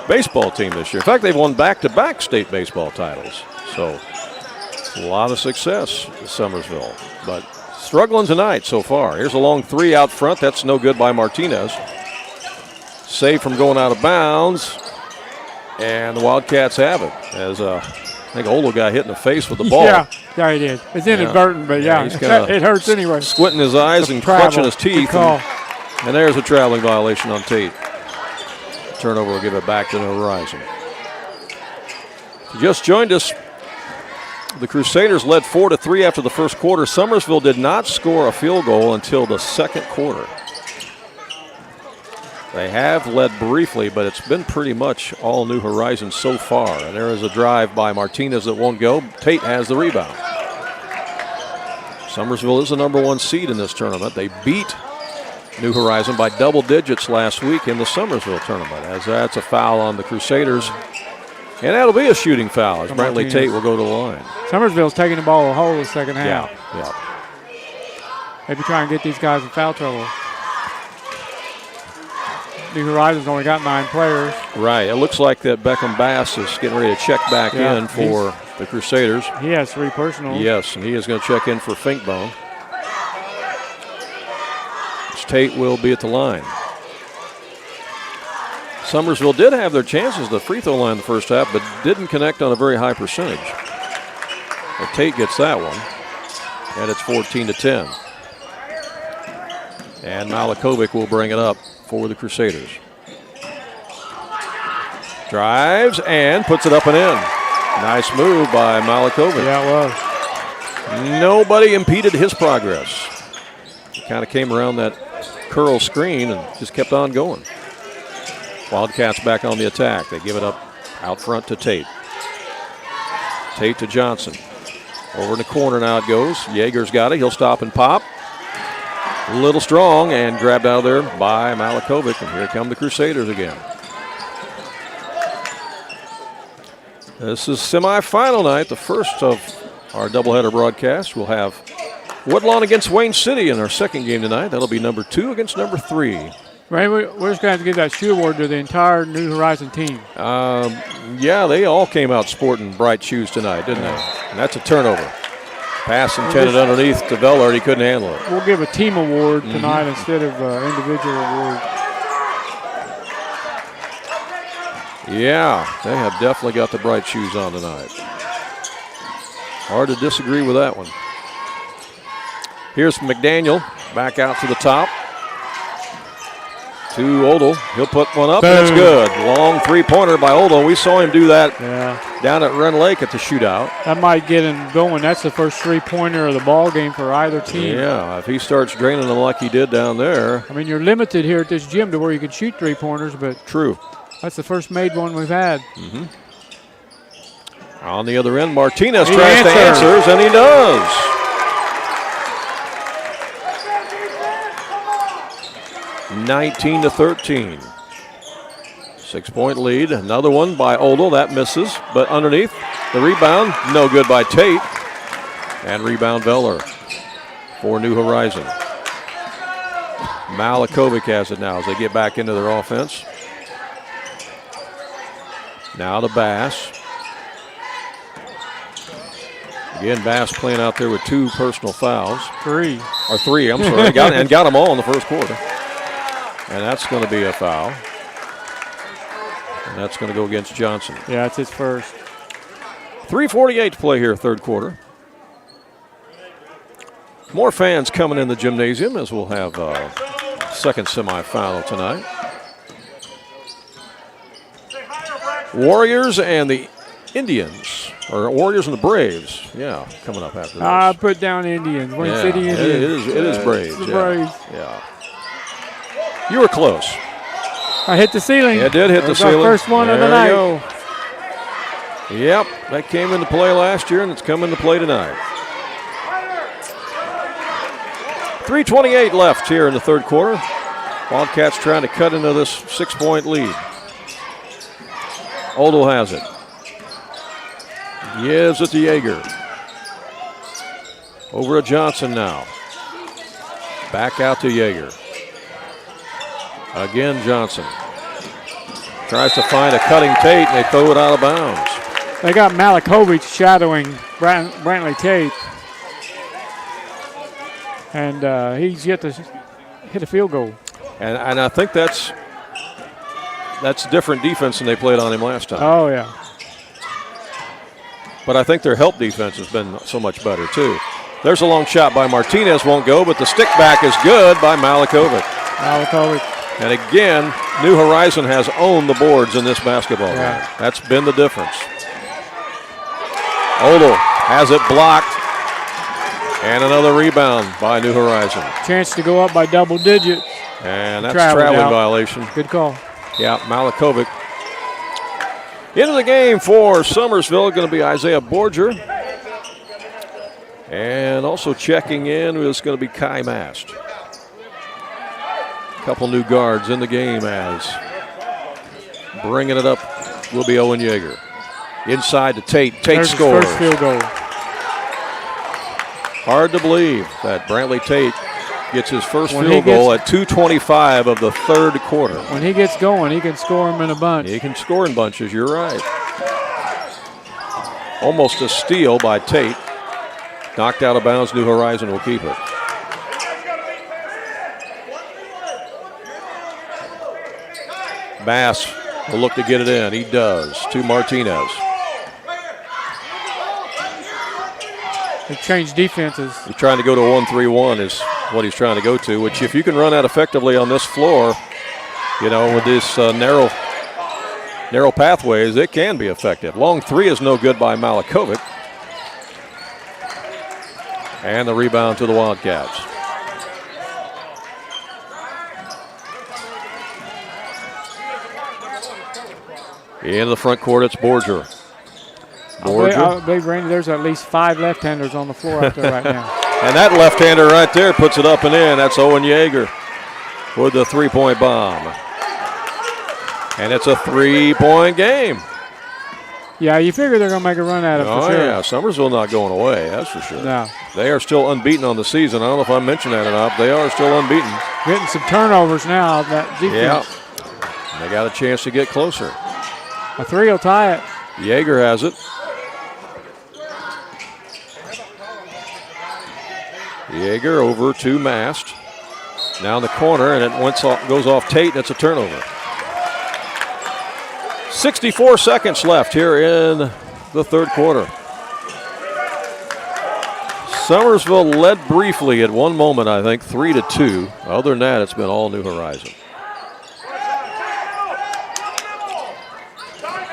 baseball team this year. In fact, they've won back-to-back state baseball titles. So a lot of success in Summersville, but struggling tonight so far. Here's a long 3 out front. That's no good by Martinez. Saved from going out of bounds, and the Wildcats have it as I think Olo got hit in the face with the ball. Yeah, he did. It's inadvertent, but it hurts anyway. Squinting his eyes and clutching his teeth. And there's a traveling violation on Tate. Turnover will give it back to New Horizon. If you just joined us, the Crusaders led 4-3 after the first quarter. Summersville did not score a field goal until the second quarter. They have led briefly, but it's been pretty much all New Horizons so far. And there is a drive by Martinez that won't go. Tate has the rebound. Summersville is the #1 seed in this tournament. They beat New Horizon by double digits last week in the Summersville tournament, as that's a foul on the Crusaders. And that'll be a shooting foul as Brantley Tate will go to the line. Summersville's taking the ball a whole the second half. Yeah. Maybe try and get these guys in foul trouble. New Horizons only got 9 players. Right. It looks like that Beckham Bass is getting ready to check back in for the Crusaders. He has 3 personals. Yes, and he is going to check in for Finkbone. Tate will be at the line. Summersville did have their chances at the free throw line in the first half, but didn't connect on a very high percentage. But Tate gets that one, and it's 14-10. And Malakovic will bring it up for the Crusaders. Drives and puts it up and in. Nice move by Malakovic. Yeah, it was. Nobody impeded his progress. He kind of came around that curl screen and just kept on going. Wildcats back on the attack. They give it up out front to Tate. Tate to Johnson. Over in the corner now it goes. Yeager's got it. He'll stop and pop. A little strong and grabbed out of there by Malakovic. And here come the Crusaders again. This is semifinal night, the first of our doubleheader broadcast. We'll have Woodlawn against Wayne City in our second game tonight. That'll be #2 against #3. Right, we're just going to have to give that shoe award to the entire New Horizon team. Yeah, they all came out sporting bright shoes tonight, didn't they? And that's a turnover. Pass intended underneath to Vellard. He couldn't handle it. We'll give a team award tonight instead of individual award. Yeah, they have definitely got the bright shoes on tonight. Hard to disagree with that one. Here's McDaniel back out to the top. To Odell. He'll put one up, and it's good. Long three-pointer by Odell. We saw him do that down at Run Lake at the shootout. That might get him going. That's the first three-pointer of the ball game for either team. Yeah, if he starts draining them like he did down there. I mean, you're limited here at this gym to where you can shoot three-pointers, but true. That's the first made one we've had. On the other end, Martinez tries to answer, and he does. (19-13). 6-point lead. Another one by Odell. That misses, but underneath the rebound, no good by Tate. And rebound Veller for New Horizon. Malakovic has it now as they get back into their offense. Now to Bass. Again, Bass playing out there with 2 personal fouls. 3, I'm sorry. got them all in the first quarter. And that's going to be a foul. And that's going to go against Johnson. Yeah, that's his first. 3:48 to play here, third quarter. More fans coming in the gymnasium as we'll have a second semifinal tonight. Warriors and the Indians, or Warriors and the Braves. Yeah, coming up after this. I put down Indians. Wayne City Indians. It is Braves. The Braves. Yeah. You were close. I hit the ceiling. It did hit the ceiling. Our first one of the night. Yep, that came into play last year, and it's come into play tonight. 3:28 left here in the third quarter. Wildcats trying to cut into this 6-point lead. Odell has it. Gives it to Yeager. Over to Johnson now. Back out to Yeager. Again, Johnson. Tries to find a cutting Tate, and they throw it out of bounds. They got Malikovic shadowing Brantley Tate. And he's yet to hit a field goal. And I think that's different defense than they played on him last time. Oh, yeah. But I think their help defense has been so much better, too. There's a long shot by Martinez, won't go, but the stick back is good by Malikovic. And again, New Horizon has owned the boards in this basketball game. That's been the difference. Odell has it blocked. And another rebound by New Horizon. Chance to go up by double digits. And that's a traveling violation. Good call. Yeah, Malikovic. Into the game for Summersville, going to be Isaiah Borger. And also checking in is going to be Kai Mast. A couple new guards in the game as bringing it up will be Owen Yeager. Inside to Tate. Tate scores. First field goal. Hard to believe that Brantley Tate gets his first field goal at 2:25 of the third quarter. When he gets going, he can score them in a bunch. He can score in bunches, you're right. Almost a steal by Tate. Knocked out of bounds, New Horizon will keep it. Bass will look to get it in. He does to Martinez. They changed defenses. He's trying to go to 1-3-1 is what he's trying to go to, which if you can run that effectively on this floor, you know, with this narrow pathways, it can be effective. Long three is no good by Malikovic. And the rebound to the Wildcats. In the front court, it's Borger. I believe, Randy, there's at least 5 left-handers on the floor out there right now. And that left-hander right there puts it up and in. That's Owen Yeager with the three-point bomb. And it's a 3-point game. Yeah, you figure they're going to make a run at it for sure. Oh, yeah. Summersville not going away, that's for sure. No. They are still unbeaten on the season. I don't know if I mentioned that or not. They are still unbeaten. Getting some turnovers now. That defense. Yeah. They got a chance to get closer. A 3 will tie it. Yeager has it. Yeager over to Mast. Now in the corner, and it goes off Tate, and it's a turnover. 64 seconds left here in the third quarter. Summersville led briefly at one moment, I think, 3-2. Other than that, it's been all New Horizon.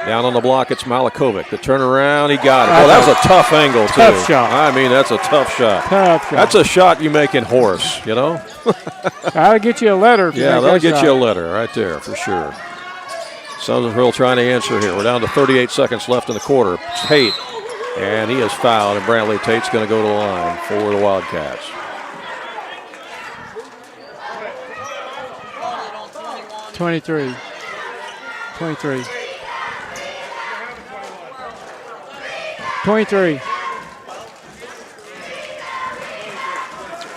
Down on the block, it's Malikovic. The turnaround, he got it. Well, that was a tough angle, too. Tough shot. I mean, that's a tough shot. Tough shot. That's a shot you make in horse, you know? That'll get you a letter. Yeah, that'll get you a letter right there for sure. Summersville trying to answer here. We're down to 38 seconds left in the quarter. Tate, and he is fouled, and Brantley Tate's going to go to the line for the Wildcats. $23.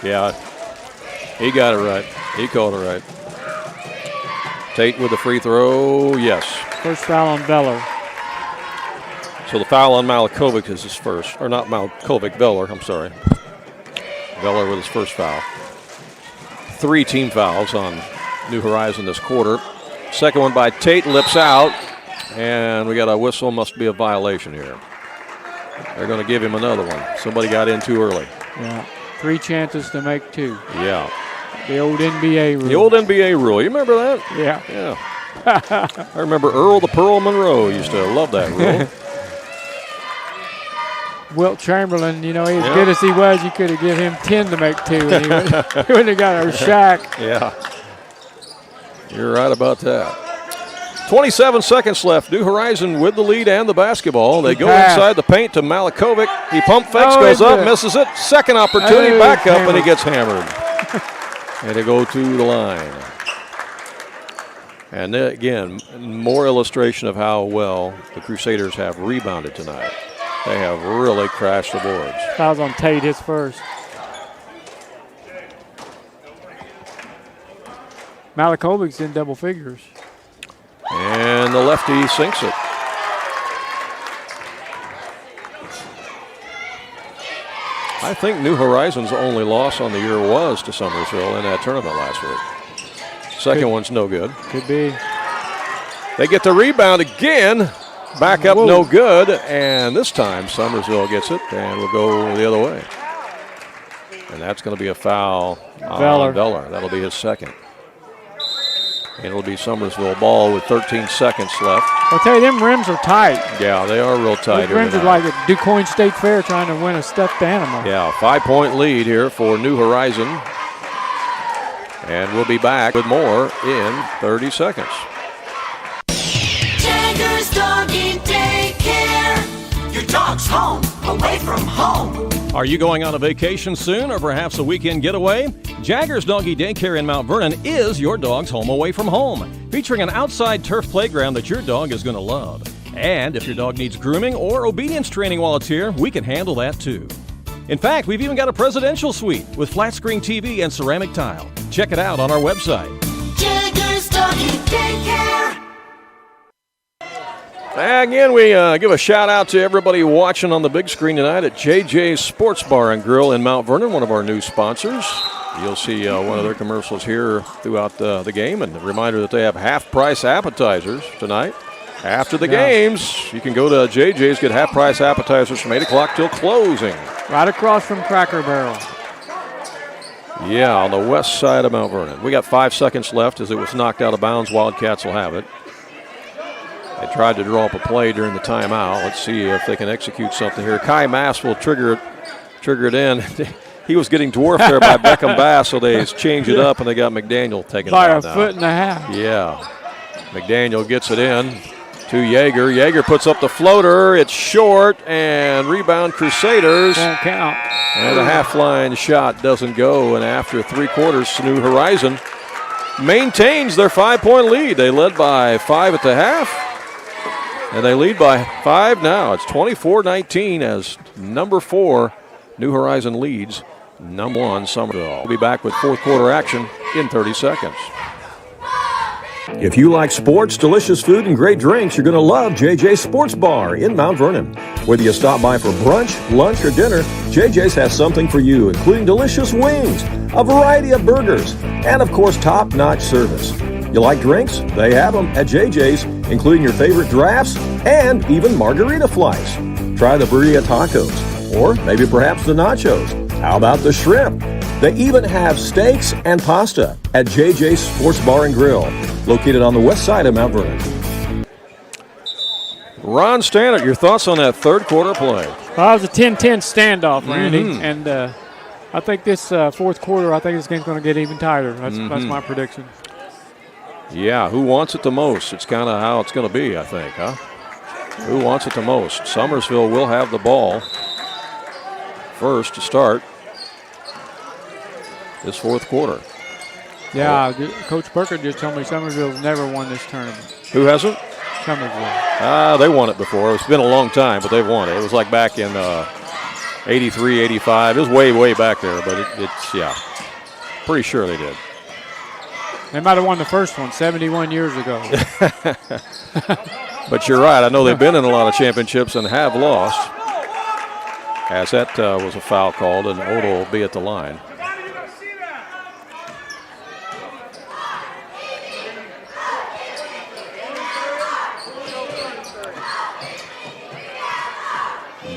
Yeah, he got it right. He called it right. Tate with the free throw, yes. First foul on Veller. So the foul on Malikovic is his first, or not Malikovic, Veller, I'm sorry. Veller with his first foul. 3 team fouls on New Horizon this quarter. Second one by Tate, lips out, and we got a whistle, must be a violation here. They're going to give him another one. Somebody got in too early. Yeah, 3 chances to make 2. Yeah. The old NBA rule. The old NBA rule. You remember that? Yeah. Yeah. I remember Earl the Pearl Monroe used to love that rule. Wilt Chamberlain, you know, as good as he was, you could have given him 10 to make 2, and he wouldn't have got a Shaq. Yeah. You're right about that. 27 seconds left. New Horizon with the lead and the basketball. They go inside the paint to Malikovic. He pump fakes, goes up, misses it. Second opportunity, back up, and he gets hammered. And they go to the line. And then, again, more illustration of how well the Crusaders have rebounded tonight. They have really crashed the boards. Fouls on Tate, his first. Malakovic's in double figures. And the lefty sinks it. I think New Horizons' only loss on the year was to Summersville in that tournament last week. Second one's no good. Could be. They get the rebound again. Back up, no good. And this time Summersville gets it and will go the other way. And that's going to be a foul on Veller. That'll be his second. And it'll be Summersville ball with 13 seconds left. I'll tell you, them rims are tight. Yeah, they are real tight. Those rims are like a DuQuoin State Fair trying to win a stuffed animal. Yeah, 5-point lead here for New Horizon. And we'll be back with more in 30 seconds. Jaggers Doggy Daycare. Your dog's home, away from home. Are you going on a vacation soon or perhaps a weekend getaway? Jaggers Doggy Daycare in Mount Vernon is your dog's home away from home, featuring an outside turf playground that your dog is going to love. And if your dog needs grooming or obedience training while it's here, we can handle that too. In fact, we've even got a presidential suite with flat screen TV and ceramic tile. Check it out on our website. Jaggers Doggy Daycare. Again, we give a shout out to everybody watching on the big screen tonight at JJ's Sports Bar and Grill in Mount Vernon, one of our new sponsors. You'll see one of their commercials here throughout the game, and a reminder that they have half-price appetizers tonight. After the games, you can go to JJ's, get half-price appetizers from 8 o'clock till closing. Right across from Cracker Barrel. Yeah, on the west side of Mount Vernon. We got 5 seconds left as it was knocked out of bounds. Wildcats will have it. They tried to draw up a play during the timeout. Let's see if they can execute something here. Kai Mass will trigger it in. He was getting dwarfed there by Beckham Bass, so they changed it up, and they got McDaniel taking it by out a now. foot and a half. Yeah. McDaniel gets it in to Yeager. Yeager puts up the floater. It's short, and rebound Crusaders. Won't count. And the half-line shot doesn't go, and after 3 quarters, New Horizon maintains their 5-point lead. They led by 5 at the half. And they lead by 5 now. It's 24-19 as number 4 New Horizon leads number 1 Summersville. We'll be back with fourth quarter action in 30 seconds. If you like sports, delicious food, and great drinks, you're going to love JJ's Sports Bar in Mount Vernon. Whether you stop by for brunch, lunch, or dinner, JJ's has something for you, including delicious wings, a variety of burgers, and, of course, top-notch service. You like drinks? They have them at JJ's, including your favorite drafts and even margarita flights. Try the burrito tacos, or maybe perhaps the nachos. How about the shrimp? They even have steaks and pasta at JJ's Sports Bar and Grill, located on the west side of Mount Vernon. Ron Stannard, your thoughts on that third quarter play? Well, it was a 10-10 standoff, Randy, and I think this fourth quarter, I think this game's going to get even tighter. That's my prediction. Yeah, who wants it the most? It's kind of how it's going to be, I think, huh? Who wants it the most? Summersville will have the ball first to start this fourth quarter. Yeah, Coach Burkett just told me Summersville's never won this tournament. Who hasn't? Summersville. They won it before. It's been a long time, but they've won it. It was like back in 83, 85. It was way, way back there, but it's pretty sure they did. They might have won the first one 71 years ago. But you're right. I know they've been in a lot of championships and have lost. As that was a foul called, and Odo will be at the line.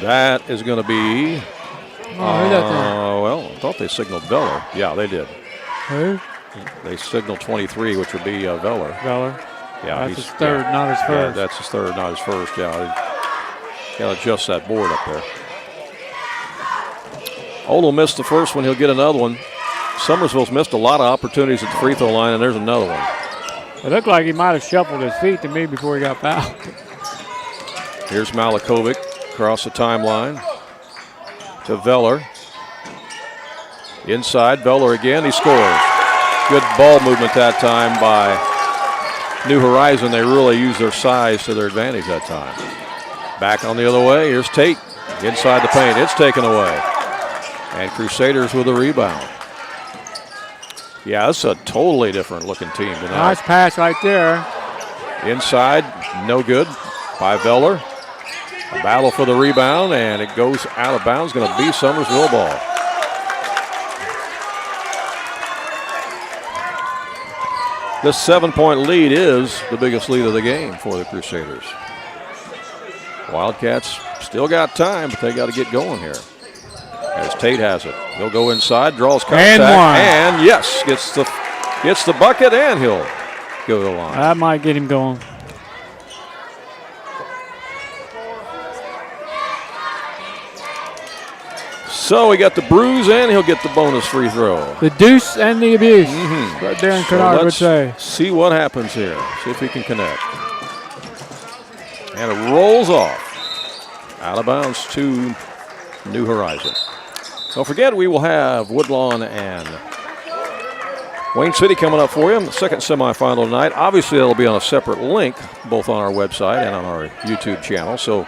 That is going to be. Well, I thought they signaled Veller. Yeah, they did. Who? They signaled 23, which would be Veller. Veller. Yeah, that's his third, not his first. Yeah, that's his third, not his first. Yeah, got to adjust that board up there. Old'll miss the first one. He'll get another one. Summersville's missed a lot of opportunities at the free throw line, and there's another one. It looked like he might have shuffled his feet to me before he got fouled. Here's Malakovic across the timeline to Veller. Inside, Veller again, he scores. Good ball movement that time by New Horizon. They really used their size to their advantage that time. Back on the other way, here's Tate. Inside the paint, it's taken away. And Crusaders with a rebound. Yeah, that's a totally different looking team tonight. Nice pass right there. Inside, no good by Veller. A battle for the rebound, and it goes out of bounds. Going to be Summersville ball. This 7-point lead is the biggest lead of the game for the Crusaders. Wildcats still got time, but they got to get going here. As Tate has it. He'll go inside, draws contact, and yes, gets the bucket, and he'll go to the line. That might get him going. So he got the bruise, and he'll get the bonus free throw. The deuce and the abuse. Right there in Kennard would say. See what happens here. See if he can connect. And it rolls off. Out of bounds to New Horizon. Don't forget, we will have Woodlawn and Wayne City coming up for you. The second semifinal tonight. Obviously, that'll be on a separate link, both on our website and on our YouTube channel. So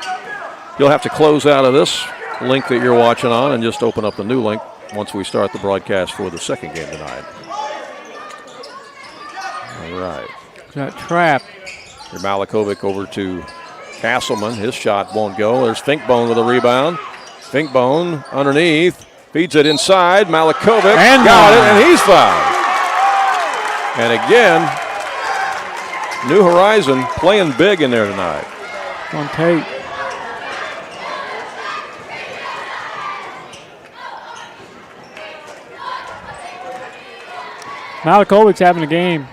you'll have to close out of this link that you're watching on and just open up the new link once we start the broadcast for the second game tonight. All right. That trap. Your Malakovic over to Castleman. His shot won't go. There's Finkbone with a rebound. Finkbone underneath. Feeds it inside. Malakovic and got it, and he's fouled. And again, New Horizon playing big in there tonight. On Tate. Malakovic's having a game.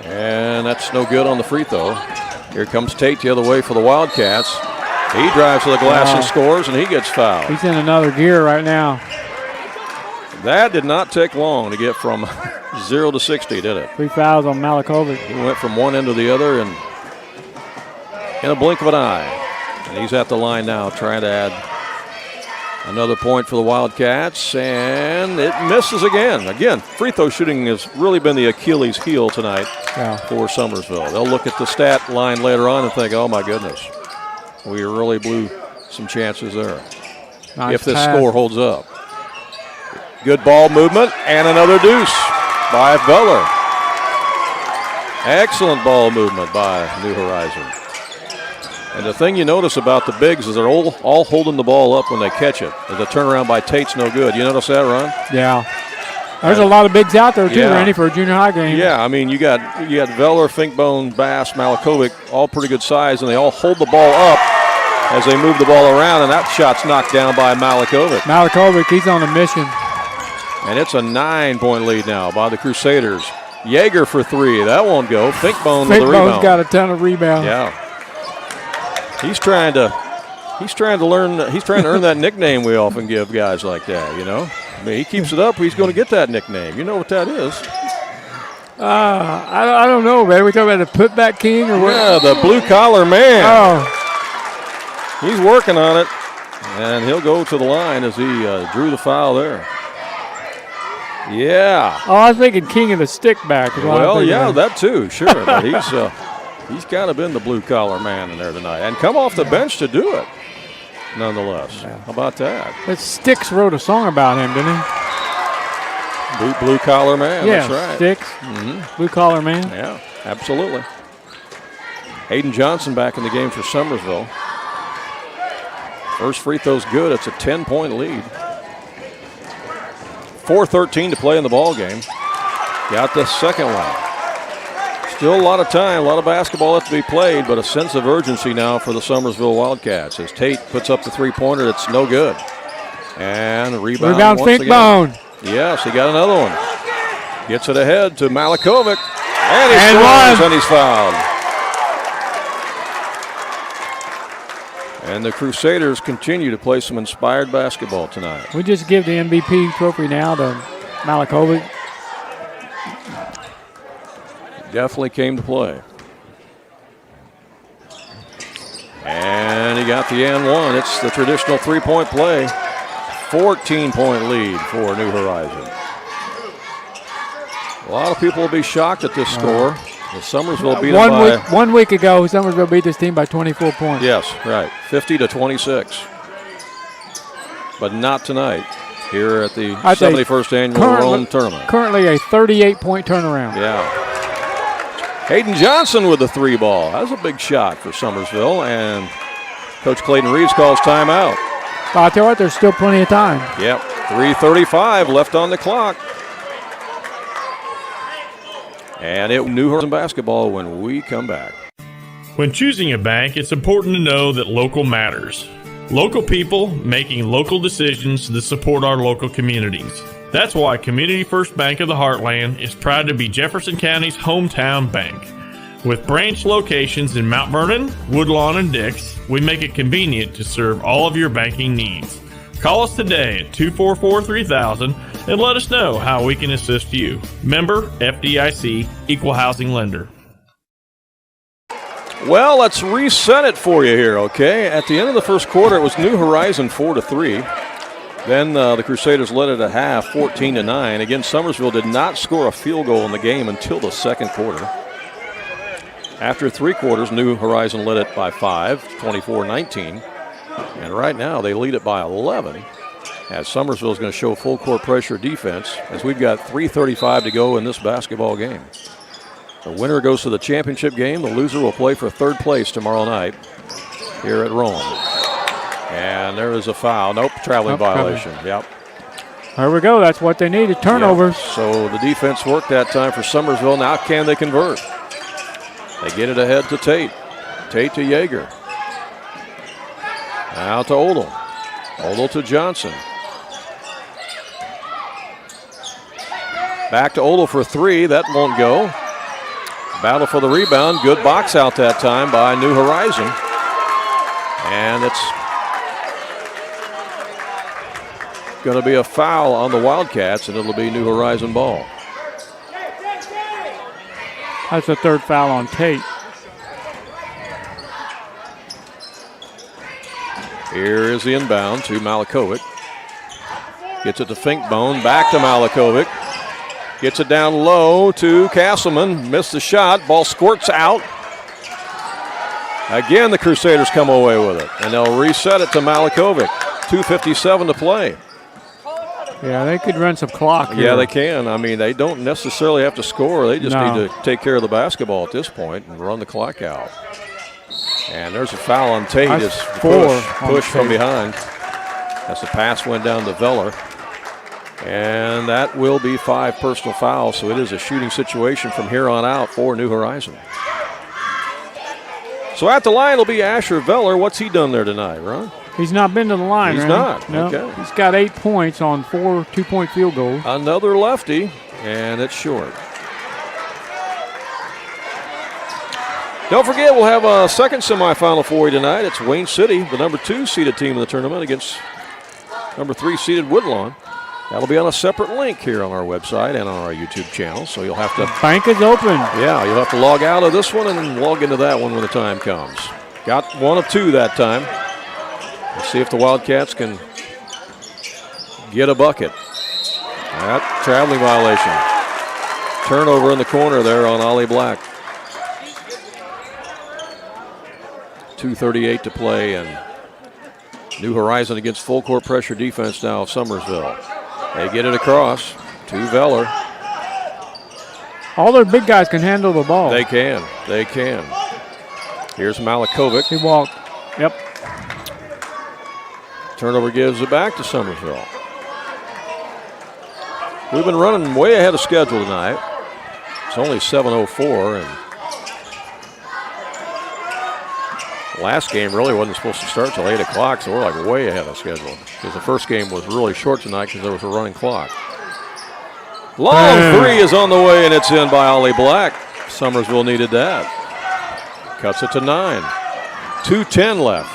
And that's no good on the free throw. Here comes Tate the other way for the Wildcats. He drives to the glass and scores, and he gets fouled. He's in another gear right now. That did not take long to get from 0 to 60, did it? 3 fouls on Malakovic. He went from one end to the other in a blink of an eye. And he's at the line now trying to add another point for the Wildcats, and it misses again. Again, free throw shooting has really been the Achilles heel tonight for Summersville. They'll look at the stat line later on and think, oh my goodness, we really blew some chances there. Nice if this pass. score holds up. Good ball movement, and another deuce by Veller. Excellent ball movement by New Horizon. And the thing you notice about the bigs is they're all holding the ball up when they catch it. The turnaround by Tate's no good. You notice that, Ron? Yeah. There's a lot of bigs out there, too, Randy, for a junior high game. Yeah, I mean, you got Veller, Finkbone, Bass, Malakovic, all pretty good size, and they all hold the ball up as they move the ball around, and that shot's knocked down by Malakovic. Malakovic, he's on a mission. And it's a 9-point lead now by the Crusaders. Yeager for 3. That won't go. Finkbone with the rebound. Finkbone's got a ton of rebounds. Yeah. He's trying to earn that nickname we often give guys like that, you know. I mean, he keeps it up, he's going to get that nickname. You know what that is. I don't know, man. We talking about the putback king or what? Yeah, the blue-collar man. Oh. He's working on it, and he'll go to the line as he drew the foul there. Yeah. Oh, I was thinking king of the stick back. Well, yeah, that too, sure. But he's kind of been the blue-collar man in there tonight. And come off the bench to do it, nonetheless. Yeah. How about that? But Styx wrote a song about him, didn't he? Blue-collar man, yeah, that's right. Styx, blue-collar man. Yeah, absolutely. Hayden Johnson back in the game for Summersville. First free throw's good. It's a 10-point lead. 4:13 to play in the ball game. Got the second one. Still a lot of time, a lot of basketball left to be played, but a sense of urgency now for the Summersville Wildcats as Tate puts up the three-pointer. It's no good. And a rebound once Finkbone. again. Yes, he got another one. Gets it ahead to Malakovic. And he scores, and he's fouled. And the Crusaders continue to play some inspired basketball tonight. We just give the MVP trophy now to Malakovic. Definitely came to play. And he got the and one. It's the traditional three-point play. 14-point lead for New Horizon. A lot of people will be shocked at this score. The Summersville beat them by... 1 week ago, Summersville beat this team by 24 points. Yes, right. 50-26. But not tonight here at the 71st Annual Rome Tournament. Currently a 38-point turnaround. Yeah. Hayden Johnson with the three ball. That was a big shot for Summersville, and Coach Clayton Reeves calls timeout. I'll tell you what, there's still plenty of time. Yep, 3:35 left on the clock. And it New Horizon basketball when we come back. When choosing a bank, it's important to know that local matters. Local people making local decisions that support our local communities. That's why Community First Bank of the Heartland is proud to be Jefferson County's hometown bank. With branch locations in Mount Vernon, Woodlawn, and Dix, we make it convenient to serve all of your banking needs. Call us today at 244-3000 and let us know how we can assist you. Member FDIC, Equal Housing Lender. Well, let's reset it for you here, okay? At the end of the first quarter, it was New Horizon 4-3. Then the Crusaders led it at half, 14-9. Again, Summersville did not score a field goal in the game until the second quarter. After three quarters, New Horizon led it by 5, 24-19. And right now, they lead it by 11. As Summersville is going to show full court pressure defense, as we've got 3:35 to go in this basketball game. The winner goes to the championship game. The loser will play for third place tomorrow night here at Rome. And there is a foul. Nope, traveling violation. Yep. There we go. That's what they needed. Turnovers. Yep. So the defense worked that time for Summersville. Now can they convert? They get it ahead to Tate. Tate to Yeager. Now to Odell. Odell to Johnson. Back to Odell for three. That won't go. Battle for the rebound. Good box out that time by New Horizon. And it's going to be a foul on the Wildcats, and it'll be New Horizon ball. That's the third foul on Tate. Here is the inbound to Malakovic. Gets it to Finkbone. Back to Malakovic. Gets it down low to Castleman. Missed the shot. Ball squirts out. Again, the Crusaders come away with it, and they'll reset it to Malakovic. 2:57 to play. Yeah, they could run some clock here. Yeah, they can. I mean, they don't necessarily have to score. They just need to take care of the basketball at this point and run the clock out. And there's a foul on Tate. That's Push from behind. As the pass went down to Veller. And that will be 5 personal fouls, so it is a shooting situation from here on out for New Horizon. So at the line will be Asher Veller. What's he done there tonight, Ron? He's not been to the line, He's right? not. No. Okay. He's got 8 points on 4 two-point field goals. Another lefty, and it's short. Don't forget, we'll have a second semifinal for you tonight. It's Wayne City, the number 2 seeded team in the tournament, against number 3 seeded Woodlawn. That'll be on a separate link here on our website and on our YouTube channel, so you'll have to... Bank is open. Yeah, you'll have to log out of this one and then log into that one when the time comes. Got 1 of 2 that time. Let's see if the Wildcats can get a bucket. That traveling violation. Turnover in the corner there on Ollie Black. 2:38 to play, and New Horizon against full court pressure defense now of Summersville. They get it across to Veller. All their big guys can handle the ball. They can. They can. Here's Malakovic. He walked. Yep. Turnover gives it back to Summersville. We've been running way ahead of schedule tonight. It's only 7:04, and last game really wasn't supposed to start till 8 o'clock, so we're like way ahead of schedule. Because the first game was really short tonight because there was a running clock. Long three is on the way, and it's in by Ollie Black. Summersville needed that. Cuts it to 9. 2:10 left.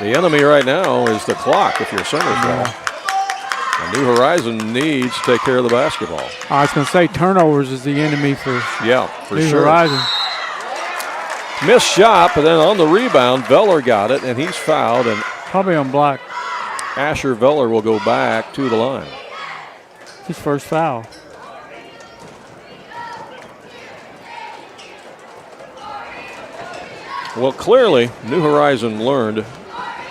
The enemy right now is the clock if you're Summersville. And New Horizon needs to take care of the basketball. I was going to say turnovers is the enemy for for New sure. Horizon. Missed shot, but then on the rebound, Veller got it, and he's fouled, and Probably on block. Asher Veller will go back to the line. His first foul. Well, clearly, New Horizon learned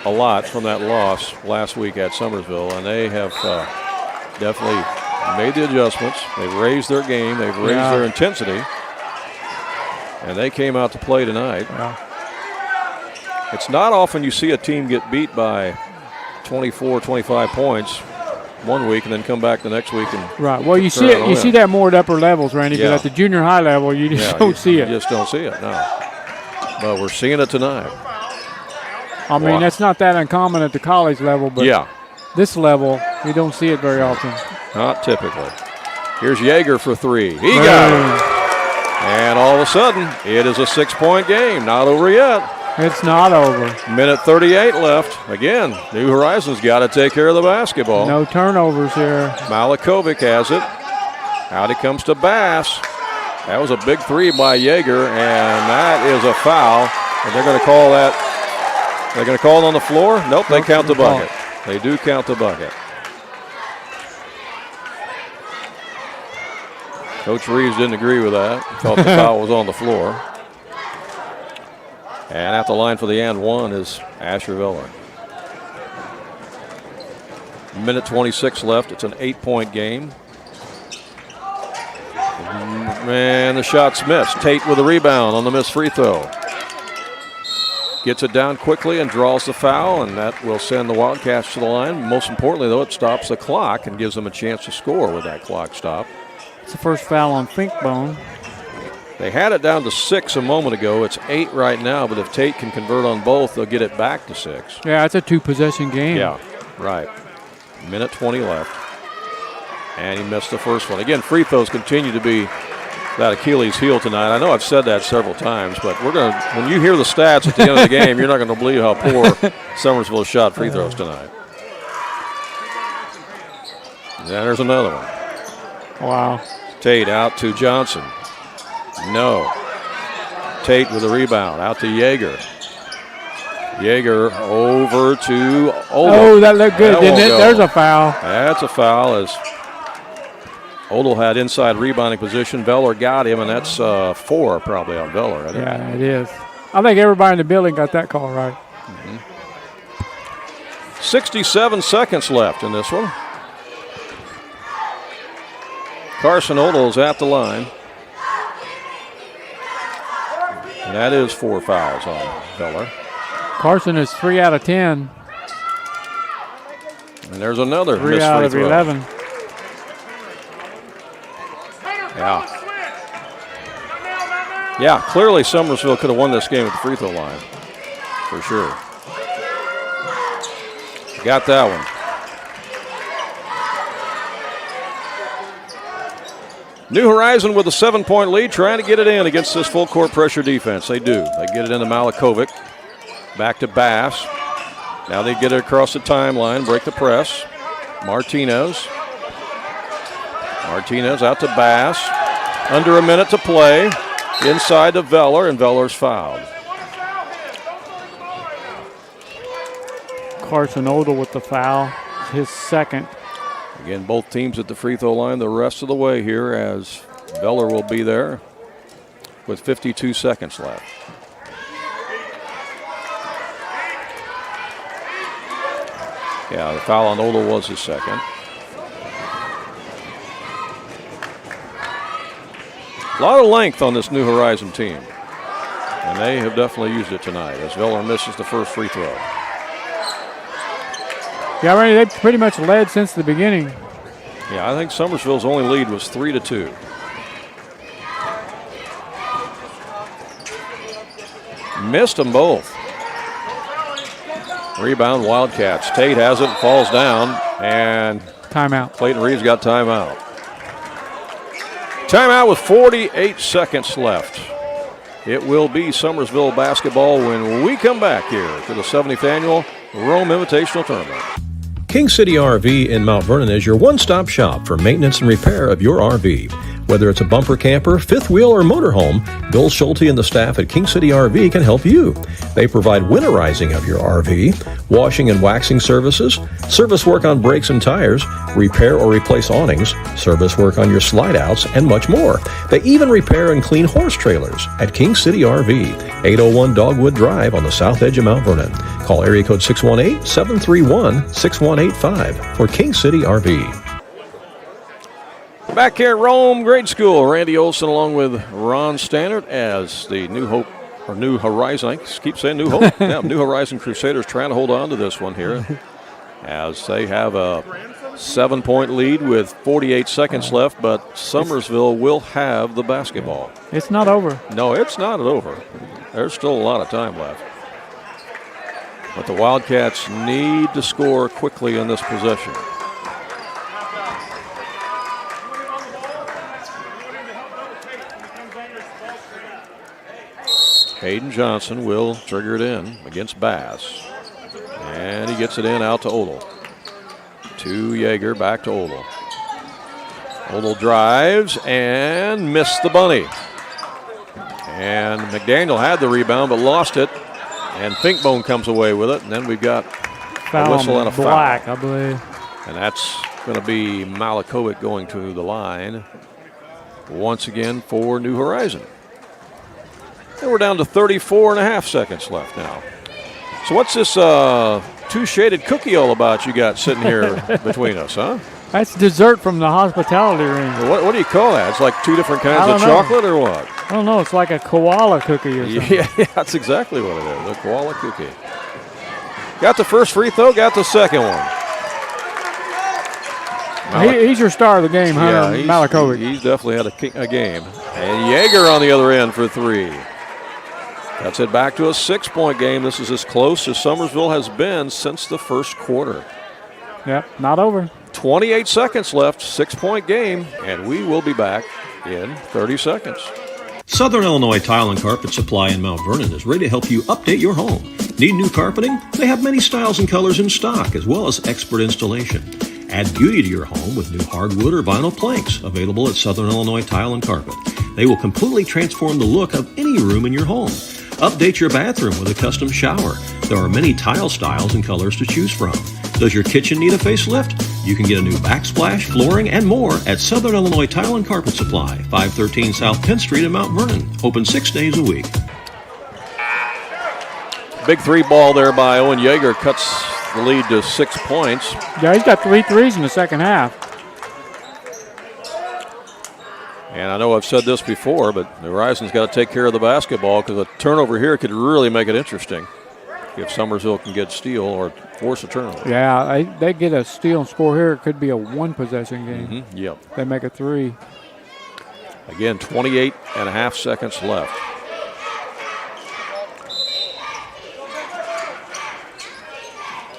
a lot from that loss last week at Summersville, and they have definitely made the adjustments. They've raised their game. They've raised their intensity, and they came out to play tonight. Yeah. It's not often you see a team get beat by 24, 25 points one week and then come back the next week and Right. Well, you see it. You see that more at upper levels, Randy. Yeah. But at the junior high level, you just don't see it. You just don't see it. No. But we're seeing it tonight. I mean, that's not that uncommon at the college level, but this level, you don't see it very often. Not typically. Here's Yeager for three. He got it. And all of a sudden, it is a 6-point game. Not over yet. It's not over. Minute 38 left. Again, New Horizons got to take care of the basketball. No turnovers here. Malakovic has it. Out he comes to Bass. That was a big three by Yeager, and that is a foul. And they're going to call that. They're going to call it on the floor? Nope, they count the bucket. They do count the bucket. Coach Reeves didn't agree with that. Thought the foul was on the floor. And at the line for the and one is Asher Veller. Minute 26 left. It's an 8-point game. Man, the shot's missed. Tate with a rebound on the missed free throw. Gets it down quickly and draws the foul, and that will send the Wildcats to the line. Most importantly, though, it stops the clock and gives them a chance to score with that clock stop. It's the first foul on Finkbone. They had it down to 6 a moment ago. It's 8 right now, but if Tate can convert on both, they'll get it back to 6. Yeah, it's a 2-possession game. Yeah, right. Minute 20 left. And he missed the first one. Again, free throws continue to be that Achilles heel tonight. I know I've said that several times, but we're going to, when you hear the stats at the end of the game, you're not going to believe how poor Summersville shot free throws tonight. And there's another one. Wow. Tate out to Johnson. No. Tate with a rebound. Out to Yeager. Yeager over to Odell. Oh, that looked good, didn't it? There's a foul. That's a foul as Odell had inside rebounding position. Veller got him, and that's 4 probably on Veller. I think. Yeah, it is. I think everybody in the building got that call right. 67 seconds left in this one. Carson Odell is at the line. And that is 4 fouls on Veller. Carson is 3 out of 10. And there's another 3 missed out free of throw. 11. Yeah, clearly Summersville could have won this game at the free throw line. For sure. Got that one. New Horizon with a 7-point lead, trying to get it in against this full court pressure defense. They do. They get it into Malakovic. Back to Bass. Now they get it across the timeline, break the press. Martinez out to Bass. Under a minute to play. Inside to Veller, and Veller's fouled. Carson Odell with the foul. His second. Again, both teams at the free throw line the rest of the way here as Veller will be there with 52 seconds left. Yeah, the foul on Odell was his second. A lot of length on this New Horizon team. And they have definitely used it tonight as Veller misses the first free throw. Yeah, Randy, they pretty much led since the beginning. Yeah, I think Summersville's only lead was 3-2. Missed them both. Rebound Wildcats. Tate has it, falls down, and timeout. Clayton Reeves got timeout. Timeout with 48 seconds left. It will be Summersville basketball when we come back here to the 70th annual Rome Invitational Tournament. King City RV in Mount Vernon is your one-stop shop for maintenance and repair of your RV. Whether it's a bumper camper, fifth wheel, or motorhome, Bill Schulte and the staff at King City RV can help you. They provide winterizing of your RV, washing and waxing services, service work on brakes and tires, repair or replace awnings, service work on your slide-outs, and much more. They even repair and clean horse trailers at King City RV, 801 Dogwood Drive on the south edge of Mount Vernon. Call area code 618-731-6185 for King City RV. Back here at Rome Grade School, Randy Olson along with Ron Stannard as the New Hope, or New Horizon, I keep saying New Hope. Yeah, New Horizon Crusaders trying to hold on to this one here as they have a 7-point lead with 48 seconds left, but Summersville will have the basketball. It's not over. No, it's not over. There's still a lot of time left. But the Wildcats need to score quickly in this possession. Hayden Johnson will trigger it in against Bass. And he gets it in out to Odell. To Yeager, back to Odell. Odell drives and missed the bunny. And McDaniel had the rebound but lost it. And Finkbone comes away with it. And then we've got a whistle and a foul. Black, I believe. And that's going to be Malakovic going to the line once again for New Horizon. And we're down to 34.5 seconds left now. So what's this two-shaded cookie all about you got sitting here between us, huh? That's dessert from the hospitality ring. What do you call that? It's like two different kinds of chocolate or what? I don't know. It's like a koala cookie or something. Yeah, that's exactly what it is, a koala cookie. Got the first free throw, got the second one. He's your star of the game, Hunter Malakovic. He's definitely had a game. And Yeager on the other end for three. That's it back to a 6-point game. This is as close as Summersville has been since the first quarter. Yep, not over. 28 seconds left, 6-point game, and we will be back in 30 seconds. Southern Illinois Tile and Carpet Supply in Mount Vernon is ready to help you update your home. Need new carpeting? They have many styles and colors in stock, as well as expert installation. Add beauty to your home with new hardwood or vinyl planks available at Southern Illinois Tile and Carpet. They will completely transform the look of any room in your home. Update your bathroom with a custom shower. There are many tile styles and colors to choose from. Does your kitchen need a facelift? You can get a new backsplash, flooring, and more at Southern Illinois Tile and Carpet Supply, 513 South 10th Street in Mount Vernon. Open 6 days a week. Big three ball there by Owen Yeager cuts the lead to 6 points. Yeah, he's got 3 threes in the second half. And I know I've said this before, but the Horizon's got to take care of the basketball because a turnover here could really make it interesting if Summersville can get a steal or force a turnover. Yeah, they get a steal and score here. It could be a one-possession game. Mm-hmm. Yep. They make a three. Again, 28.5 seconds left.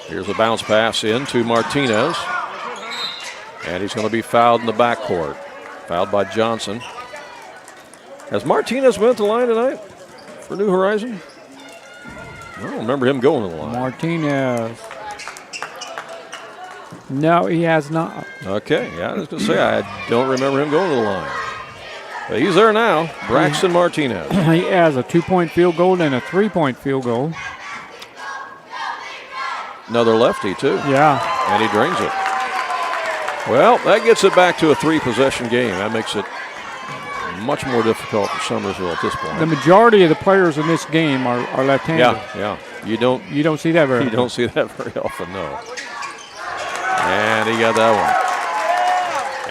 Here's a bounce pass in to Martinez. And he's going to be fouled in the backcourt. Fouled by Johnson. Has Martinez been at the line tonight for New Horizon? I don't remember him going to the line. Martinez. No, he has not. Okay, yeah, I was going to say, I don't remember him going to the line. But he's there now, Braxton Martinez. He has a 2-point field goal and a 3-point field goal. Another lefty, too. Yeah. And he drains it. Well, that gets it back to a 3-possession game. That makes it much more difficult for Summersville at this point. The majority of the players in this game are left-handed. Yeah. You don't see that very often. You don't see that very often, no. And he got that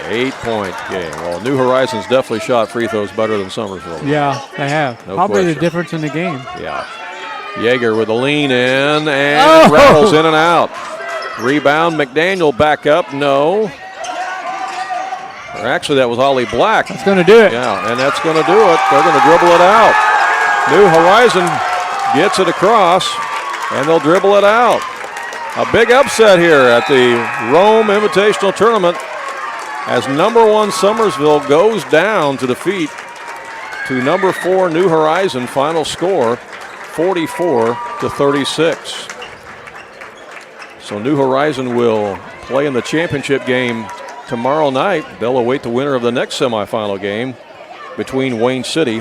one. 8-point game. Well, New Horizons definitely shot free throws better than Summersville. Yeah, they have. No Probably question. the difference in the game. Yeah. Yeager with a lean in, and it rattles in and out. Rebound, McDaniel back up, no. Or actually, that was Ollie Black. That's going to do it. Yeah, and that's going to do it. They're going to dribble it out. New Horizon gets it across, and they'll dribble it out. A big upset here at the Rome Invitational Tournament as number 1 Summersville goes down to defeat to number 4 New Horizon. Final score 44-36. So New Horizon will play in the championship game tomorrow night. They'll await the winner of the next semifinal game between Wayne City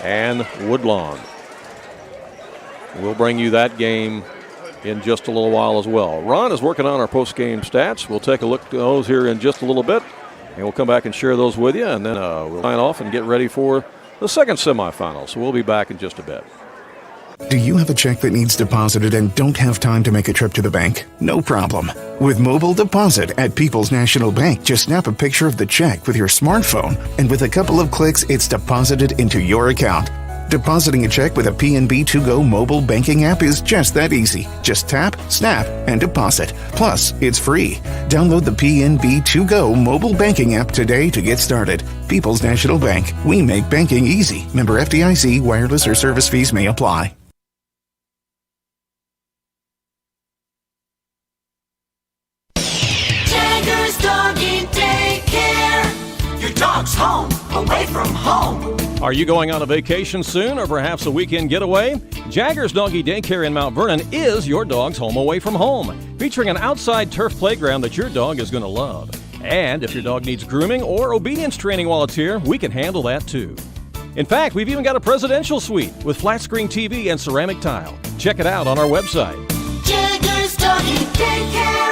and Woodlawn. We'll bring you that game in just a little while as well. Ron is working on our post-game stats. We'll take a look at those here in just a little bit, and we'll come back and share those with you, and then we'll sign off and get ready for the second semifinal. So we'll be back in just a bit. Do you have a check that needs deposited and don't have time to make a trip to the bank? No problem. With Mobile Deposit at People's National Bank, just snap a picture of the check with your smartphone, and with a couple of clicks, it's deposited into your account. Depositing a check with a PNB To-Go mobile banking app is just that easy. Just tap, snap, and deposit. Plus, it's free. Download the PNB To-Go mobile banking app today to get started. People's National Bank. We make banking easy. Member FDIC. Wireless or service fees may apply. Jagger's Doggy Daycare. Your dog's home, away from home. Are you going on a vacation soon or perhaps a weekend getaway? Jagger's Doggy Daycare in Mount Vernon is your dog's home away from home, featuring an outside turf playground that your dog is going to love. And if your dog needs grooming or obedience training while it's here, we can handle that too. In fact, we've even got a presidential suite with flat screen TV and ceramic tile. Check it out on our website. Jagger's Doggy Daycare.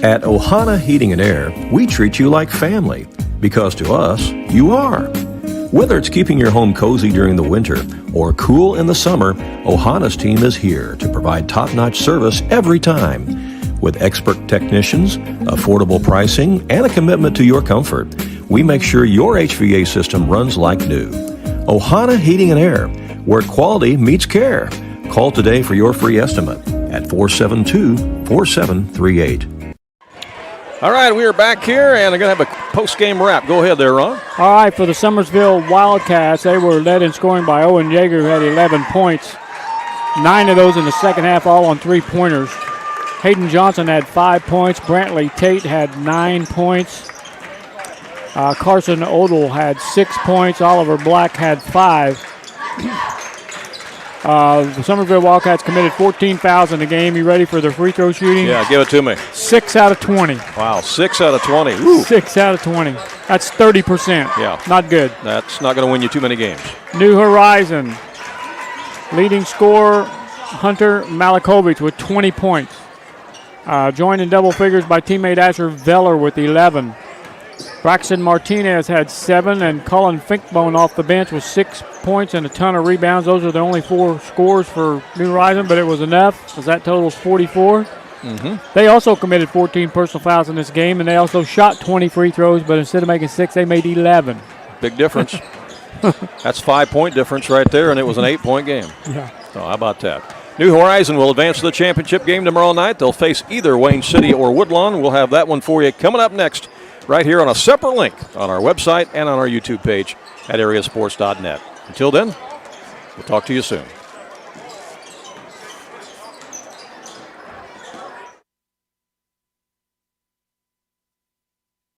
At Ohana Heating and Air, we treat you like family, because to us, you are. Whether it's keeping your home cozy during the winter or cool in the summer, Ohana's team is here to provide top-notch service every time. With expert technicians, affordable pricing, and a commitment to your comfort, we make sure your HVA system runs like new. Ohana Heating and Air, where quality meets care. Call today for your free estimate at 472-4738. All right, we are back here, and I'm going to have a post-game wrap. Go ahead there, Ron. All right, for the Summersville Wildcats, they were led in scoring by Owen Yeager, who had 11 points. 9 of those in the second half, all on three-pointers. Hayden Johnson had 5 points. Brantley Tate had 9 points. Carson Odell had 6 points. Oliver Black had 5. The Summersville Wildcats committed 14 fouls in the game. You ready for their free throw shooting? Yeah, give it to me. 6 out of 20. Wow, 6 out of 20. Ooh. 6 out of 20. That's 30%. Yeah. Not good. That's not going to win you too many games. New Horizon. Leading scorer, Hunter Malakovich with 20 points. Joined in double figures by teammate Asher Veller with 11. Braxton Martinez had 7, and Colin Finkbone off the bench with 6 points and a ton of rebounds. Those are the only 4 scores for New Horizon, but it was enough because that totals 44. They also committed 14 personal fouls in this game, and they also shot 20 free throws, but instead of making 6, they made 11. Big difference. That's 5-point difference right there, and it was an 8-point game. Yeah. So how about that? New Horizon will advance to the championship game tomorrow night. They'll face either Wayne City or Woodlawn. We'll have that one for you coming up next, right here on a separate link on our website and on our YouTube page at AreaSports.net. Until then, we'll talk to you soon.